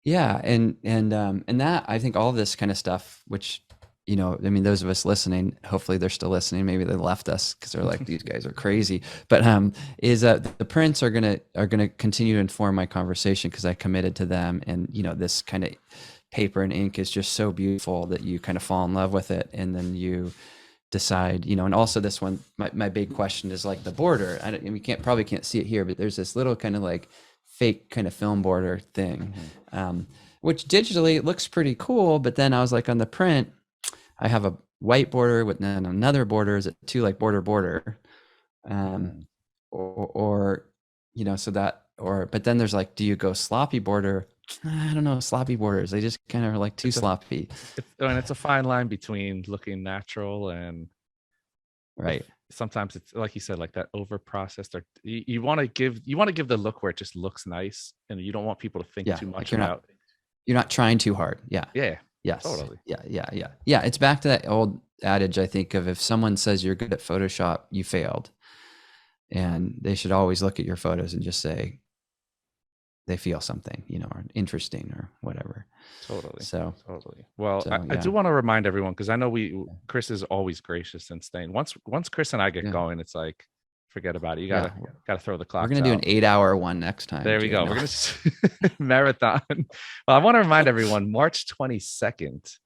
Yeah. And that, I think all this kind of stuff, which, I mean, those of us listening, hopefully they're still listening. Maybe they left us because they're like, these guys are crazy. But is that the prints are gonna continue to inform my conversation because I committed to them, and this kind of paper and ink is just so beautiful that you kind of fall in love with it, and then you decide, and also this one, my big question is like the border. We probably can't see it here, but there's this little kind of like fake kind of film border thing, which digitally it looks pretty cool. But then I was like, on the print, I have a white border with then another border. Is it two like border, but then there's like, do you go sloppy border? I don't know. Sloppy borders, they just kind of are like too sloppy. And it's a fine line between looking natural and sometimes it's like you said, like that over processed, or you want to give the look where it just looks nice, and you don't want people to think too much about. You're not trying too hard. Yeah. Yeah. Yes. Totally. Yeah. It's back to that old adage, I think, of if someone says you're good at Photoshop, you failed. And they should always look at your photos and just say they feel something, or interesting or whatever. Totally. So totally. Well, I do want to remind everyone, because I know Chris is always gracious and staying. Once Chris and I get going, it's like forget about it. You Yeah. gotta throw the We're clocks going to do an out. 8-hour one next time, There we Jay. go. No. We're gonna marathon. Well, I want to remind everyone, March 22nd,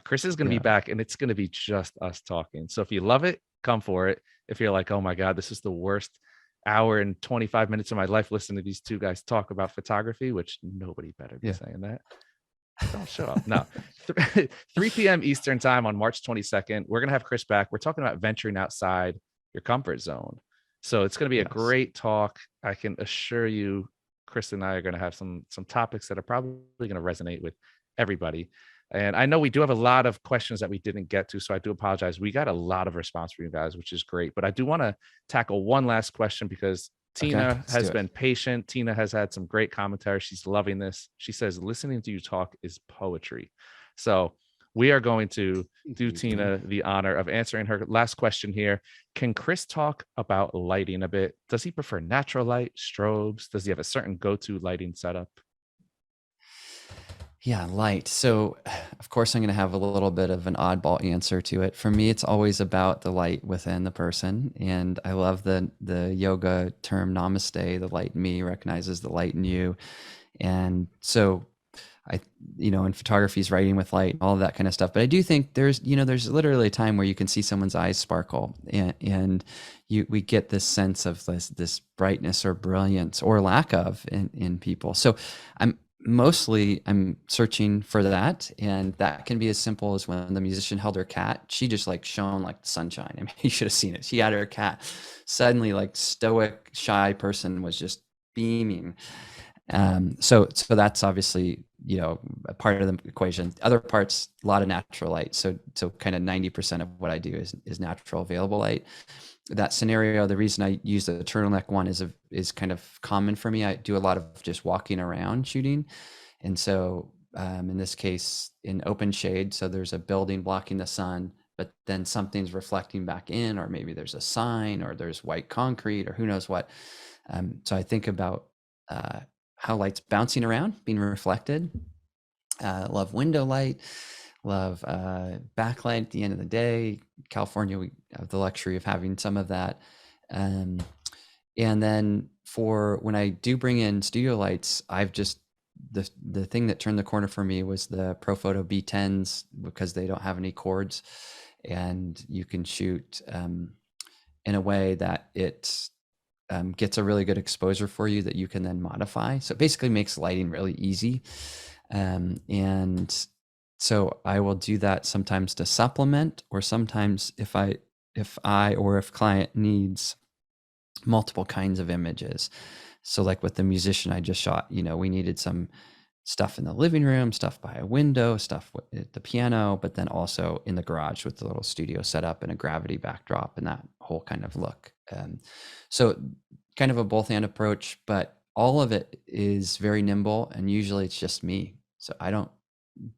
Chris is gonna be Yeah. back, and it's gonna be just us talking. So if you love it, come for it. If you're like, oh my god, this is the worst hour and 25 minutes of my life listening to these two guys talk about photography, which nobody better be Yeah. saying that. Don't show up. No. 3 p.m. Eastern time on March 22nd. We're going to have Chris back. We're talking about venturing outside your comfort zone. So it's going to be a Yes. great talk. I can assure you, Chris and I are going to have some topics that are probably going to resonate with everybody. And I know we do have a lot of questions that we didn't get to, so I do apologize. We got a lot of response from you guys, which is great. But I do want to tackle one last question because Okay, Tina let's has do it. been patient. Tina has had some great commentary. She's loving this. She says, listening to you talk is poetry. So we are going to do Tina the honor of answering her last question here. Can Chris talk about lighting a bit? Does he prefer natural light, strobes? Does he have a certain go-to lighting setup? Yeah, light. So, of course, I'm going to have a little bit of an oddball answer to it. For me, it's always about the light within the person, and I love the yoga term namaste. The light in me recognizes the light in you, and so I, in photography is writing with light, all of that kind of stuff. But I do think there's literally a time where you can see someone's eyes sparkle, and we get this sense of this brightness or brilliance or lack of in people. So I'm searching for that, and that can be as simple as when the musician held her cat. She just like shone like sunshine. I mean, you should have seen it. She had her cat, suddenly like stoic, shy person was just beaming. So that's obviously a part of the equation. Other parts, a lot of natural light. So kind of 90% of what I do is natural available light. That scenario, the reason I use the turtleneck one is kind of common for me. I do a lot of just walking around shooting, and so in this case, in open shade, so there's a building blocking the sun, but then something's reflecting back in, or maybe there's a sign, or there's white concrete, or who knows what. So I think about how light's bouncing around, being reflected. Love window light, love backlight at the end of the day. California, we have the luxury of having some of that. And then for when I do bring in studio lights, I've just, the thing that turned the corner for me was the Profoto B10s, because they don't have any cords, and you can shoot in a way that it gets a really good exposure for you that you can then modify. So it basically makes lighting really easy. And so I will do that sometimes to supplement, or sometimes if client needs multiple kinds of images. So like with the musician I just shot, we needed some stuff in the living room, stuff by a window, stuff at the piano, but then also in the garage with the little studio setup and a gravity backdrop and that whole kind of look. So kind of a both and approach, but all of it is very nimble, and usually it's just me. So I don't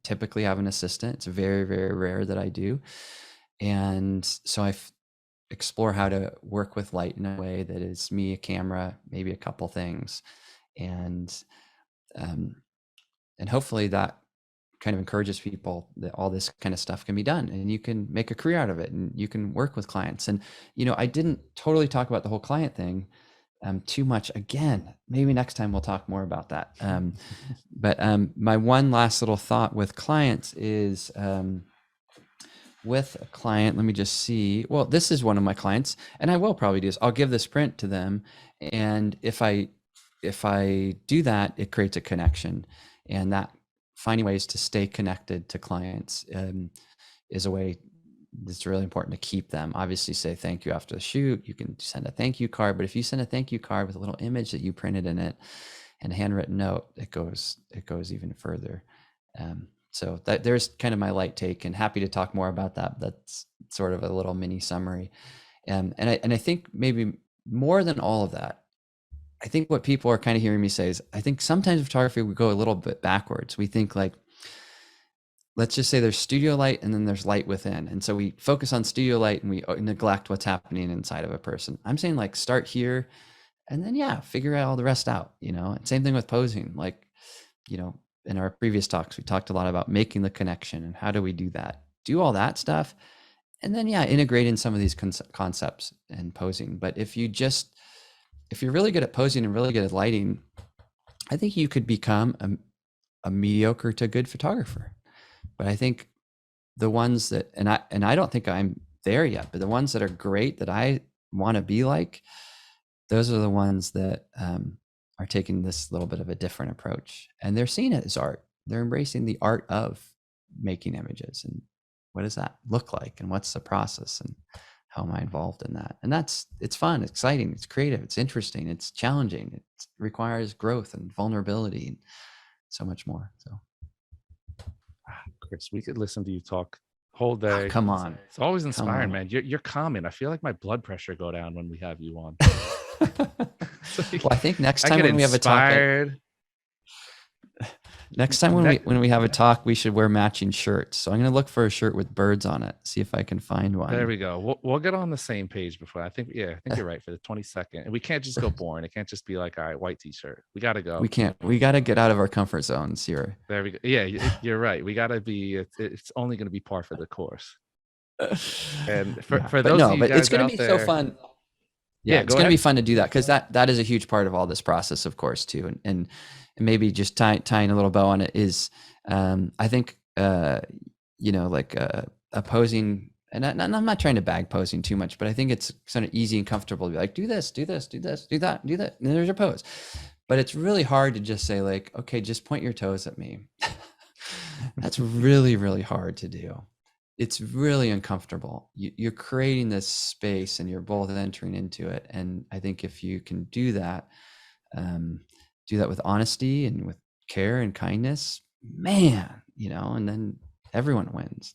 typically have an assistant. It's very, very rare that I do. And so I explore how to work with light in a way that is me, a camera, maybe a couple things. And hopefully that kind of encourages people that all this kind of stuff can be done, and you can make a career out of it, and you can work with clients. And, I didn't totally talk about the whole client thing too much. Again, maybe next time we'll talk more about that. But my one last little thought with clients is, with a client, let me just see. Well, this is one of my clients, and I will probably do this. I'll give this print to them, and if I do that, it creates a connection, and that finding ways to stay connected to clients is a way that's really important to keep them. Obviously, say thank you after the shoot. You can send a thank you card, but if you send a thank you card with a little image that you printed in it and a handwritten note, it goes even further. So there's kind of my light take, and happy to talk more about that. That's sort of a little mini summary. And I think maybe more than all of that, I think what people are kind of hearing me say is, I think sometimes in photography, we go a little bit backwards. We think like, let's just say there's studio light and then there's light within. And so we focus on studio light and we neglect what's happening inside of a person. I'm saying like start here and then, figure all the rest out, Same thing with posing. Like, in our previous talks, we talked a lot about making the connection and how do we do that? Do all that stuff. and then yeah, integrate in some of these concepts and posing. But if you're really good at posing and really good at lighting, I think you could become a mediocre to good photographer. But I think the ones that, and I don't think I'm there yet, but the ones that are great that I want to be like, those are the ones that are taking this little bit of a different approach, and they're seeing it as art. They're embracing the art of making images, and what does that look like, and what's the process, and how am I involved in that? And it's fun, it's exciting, it's creative, it's interesting, it's challenging, it requires growth and vulnerability and so much more. So Chris, we could listen to you talk whole day. come on, It's always come inspiring, on. man. You're calming. I feel like my blood pressure go down when we have you on. Well, I think next I time get when we have a talk, inspired. next time when we have a talk, we should wear matching shirts. So I'm going to look for a shirt with birds on it. See if I can find one. There we go. We'll get on the same page before. I think you're right for the 22nd. And we can't just go boring. It can't just be like, all right, white t-shirt. We got to go. We can't. We got to get out of our comfort zones here. There we go. Yeah, you're right. We got to be. It's only going to be par for the course. And for those of you guys it's going to be there, so fun. Yeah, it's going to be fun to do that, because that is a huge part of all this process, of course, too. And maybe just tying a little bow on it is, I think, like posing, and I'm not trying to bag posing too much, but I think it's kind of easy and comfortable to be like, do this, do this, do this, do that, do that, and then there's your pose. But it's really hard to just say like, okay, just point your toes at me. That's really, really hard to do. It's really uncomfortable. You're creating this space and you're both entering into it. And I think if you can do that with honesty and with care and kindness, man, and then everyone wins.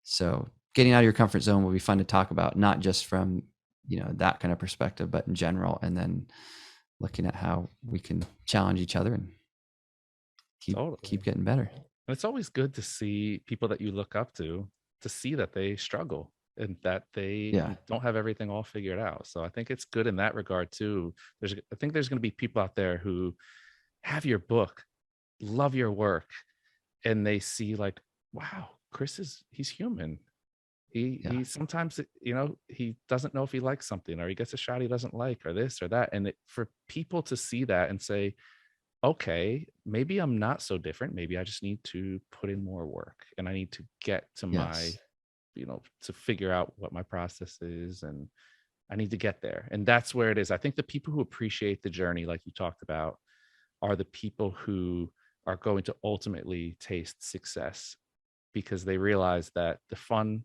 So getting out of your comfort zone will be fun to talk about, not just from, that kind of perspective, but in general. And then looking at how we can challenge each other and keep getting better. And it's always good to see people that you look up to see that they struggle and that they don't have everything all figured out. So I think it's good in that regard too. I think there's going to be people out there who have your book, love your work, and they see like, wow, he's human. He sometimes, he doesn't know if he likes something, or he gets a shot he doesn't like, or this or that. And for people to see that and say, okay, maybe I'm not so different. Maybe I just need to put in more work, and I need to get to my, to figure out what my process is, and I need to get there. And that's where it is. I think the people who appreciate the journey, like you talked about, are the people who are going to ultimately taste success, because they realize that the fun,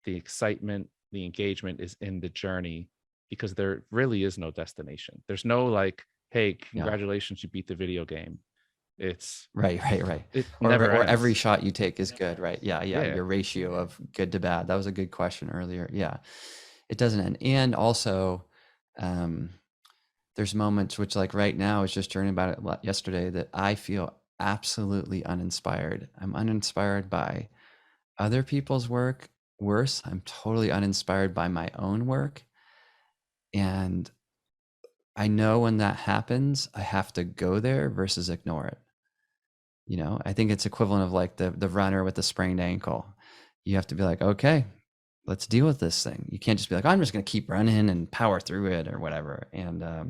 the excitement, the engagement is in the journey, because there really is no destination. There's no like, hey, congratulations, you beat the video game. It's right. It or every ends. shot you take is good, right? Yeah. Your ratio of good to bad. That was a good question earlier. Yeah, it doesn't end. And also, there's moments which, like right now, I was just journaling about it yesterday, that I feel absolutely uninspired. I'm uninspired by other people's work. Worse, I'm totally uninspired by my own work. And I know when that happens, I have to go there versus ignore it. I think it's equivalent of like the runner with the sprained ankle. You have to be like, okay, let's deal with this thing. You can't just be like, I'm just going to keep running and power through it or whatever. And I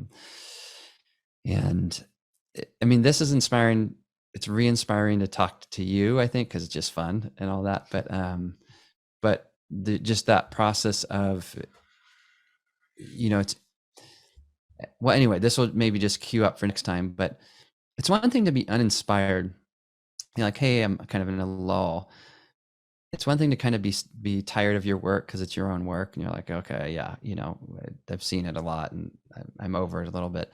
mean, this is inspiring. It's re-inspiring to talk to you, I think, because it's just fun and all that. But just that process of, it's, well, anyway, this will maybe just queue up for next time, but it's one thing to be uninspired. You're like, hey, I'm kind of in a lull. It's one thing to kind of be tired of your work because it's your own work, and you're like, okay, yeah, I've seen it a lot and I'm over it a little bit.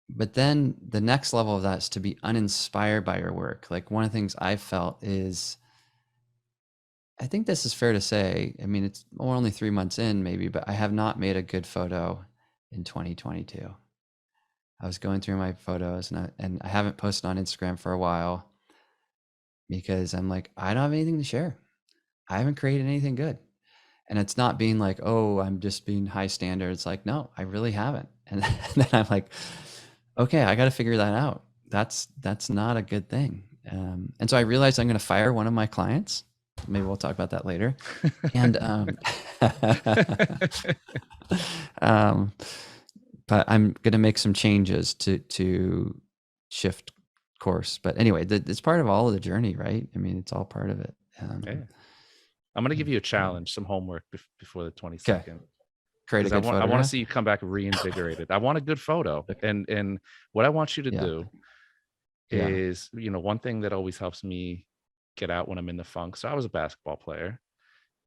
But then the next level of that is to be uninspired by your work. Like, one of the things I've felt is, I think this is fair to say, I mean, we're only 3 months in maybe, but I have not made a good photo in 2022. I was going through my photos and I haven't posted on Instagram for a while because I'm like, I don't have anything to share. I haven't created anything good. And it's not being like, oh, I'm just being high standards. Like, no, I really haven't. And then I'm like, okay, I got to figure that out. That's not a good thing. And so I realized I'm going to fire one of my clients. maybe we'll talk about that later. And um, but I'm going to make some changes to shift course. But anyway, it's part of all of the journey, right? I mean, it's all part of it. Yeah. I'm going to give you a challenge, some homework before the 22nd. Okay. Create a Because good I want to photograph. see you come back reinvigorated. I want a good photo. And what I want you to do is, you know, one thing that always helps me get out when I'm in the funk. So I was a basketball player.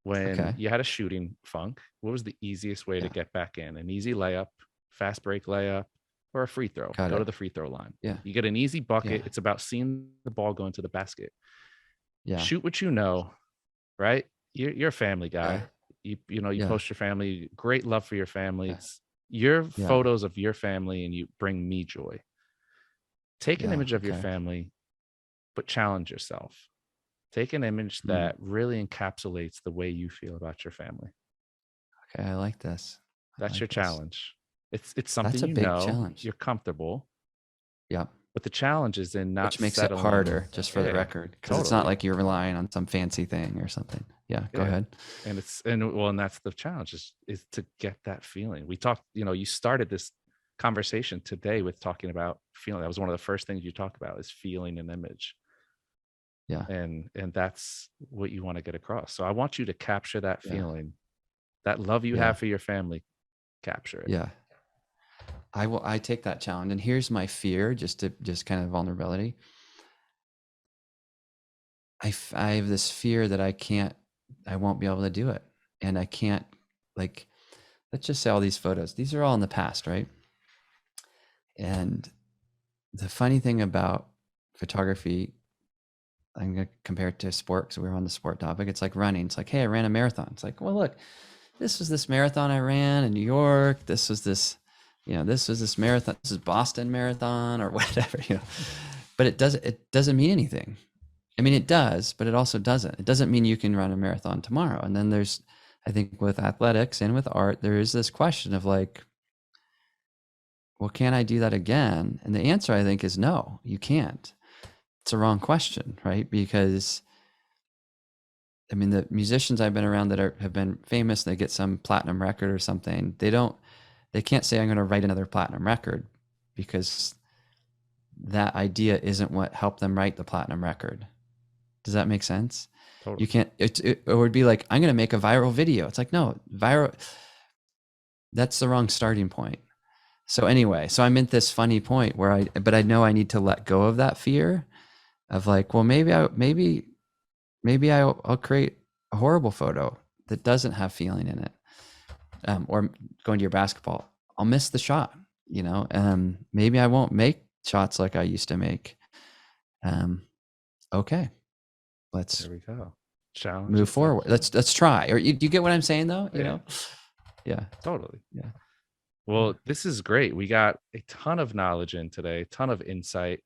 When you had a shooting funk, what was the easiest way to get back in? An easy layup, fast break layup, or a free throw? Go to the free throw line. Yeah. You get an easy bucket. It's about seeing the ball go into the basket. Yeah. Shoot what you know, right? You're a family guy. You know, you post your family, great love for your family. It's your photos of your family, and you bring me joy. Take an image of your family, but challenge yourself. Take an image that really encapsulates the way you feel about your family. Okay, I like this. That's your challenge. It's something That's a big challenge. You're comfortable. Yeah. But the challenge is in not which makes settling. it harder, just for the record, because it's not like you're relying on some fancy thing or something. Yeah, go ahead. And and that's the challenge is to get that feeling. We talked, you know, you started this conversation today with talking about feeling. That was one of the first things you talked about, is feeling an image. Yeah. And that's what you want to get across. So I want you to capture that feeling, that love you have for your family. Capture it. Yeah. I take that challenge, and here's my fear, just kind of vulnerability. I have this fear that I won't be able to do it. And I can't, like, let's just say all these photos, these are all in the past, right? And the funny thing about photography, I'm going to compare it to sport, because we were on the sport topic. It's like running. It's like, hey, I ran a marathon. It's like, well, look, this was this marathon I ran in New York. This was this marathon. This is Boston Marathon or whatever, you know. But it doesn't mean anything. I mean, it does, but it also doesn't. It doesn't mean you can run a marathon tomorrow. And then there's, I think with athletics and with art, there is this question of like, well, can I do that again? And the answer, I think, is no, you can't. It's a wrong question, right? Because I mean, the musicians I've been around that have been famous, they get some platinum record or something. They can't say, I'm going to write another platinum record, because that idea isn't what helped them write the platinum record. Does that make sense? Totally. You can't, it would be like, I'm going to make a viral video. It's like, no, that's the wrong starting point. So anyway, so I'm at this funny point where but I know I need to let go of that fear of like, well, maybe I'll create a horrible photo that doesn't have feeling in it. Or going to your basketball, I'll miss the shot, you know, maybe I won't make shots like I used to make. Okay. There we go. Challenge. Move forward. Let's try. Or you get what I'm saying though? You know? Yeah. Totally. Yeah. Well, this is great. We got a ton of knowledge in today, ton of insight.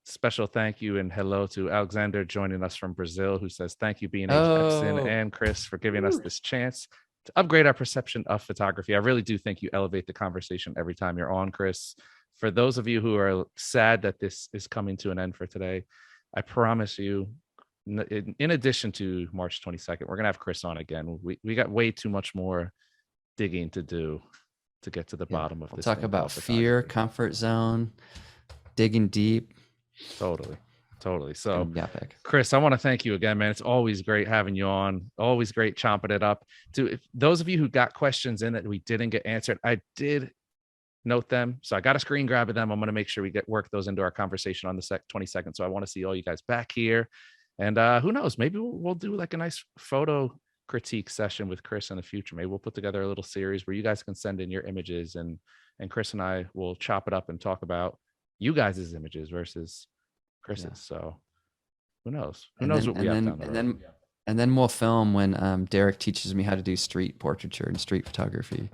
Special thank you and hello to Alexander joining us from Brazil, who says, thank you, B&H Epson and Chris, for giving us this chance to upgrade our perception of photography. I really do think you elevate the conversation every time you're on, Chris. For those of you who are sad that this is coming to an end for today, I promise you, in addition to March 22nd, we're going to have Chris on again. We got way too much more digging to do to get to the bottom of this. Talk about fear, comfort zone, digging deep. Totally. So Chris, I want to thank you again, man. It's always great having you on. Always great chomping it up. To those of you who got questions in that we didn't get answered, I did note them. So I got a screen grab of them. I'm going to make sure we work those into our conversation on the 22nd. So I want to see all you guys back here. And who knows, maybe we'll do like a nice photo critique session with Chris in the future. Maybe we'll put together a little series where you guys can send in your images, and Chris and I will chop it up and talk about you guys' images versus Chris's. So who knows? Who knows what we have down the road? And then we'll film when Derek teaches me how to do street portraiture and street photography.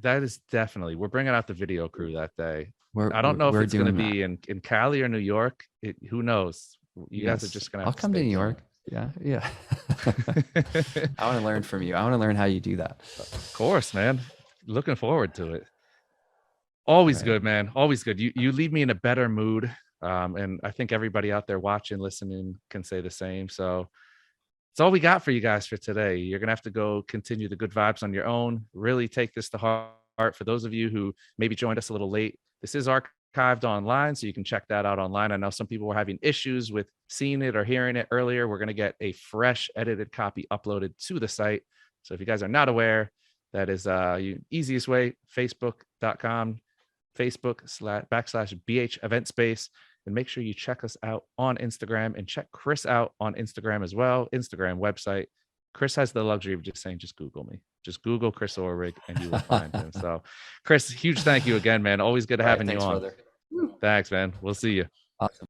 That is definitely, we're bringing out the video crew that day. I don't know if it's going to be in Cali or New York. Who knows? You guys are just going to have I'll come to New York. Yeah. I want to learn from you. I want to learn how you do that. Of course, man. Looking forward to it. Always good, man. Always good. You leave me in a better mood. And I think everybody out there watching, listening can say the same. So It's all we got for you guys for today. You're going to have to go continue the good vibes on your own. Really take this to heart. For those of you who maybe joined us a little late, this is archived online, so you can check that out online. I know some people were having issues with seeing it or hearing it earlier. We're going to get a fresh edited copy uploaded to the site. So if you guys are not aware, that is easiest way, facebook.com, Facebook/BH event space. And make sure you check us out on Instagram and check Chris out on Instagram as well. Instagram website. Chris has the luxury of just saying, just Google me. Just Google Chris Orwig and you will find him. So, Chris, huge thank you again, man. Always good having you on. Brother. Thanks, man. We'll see you. Awesome.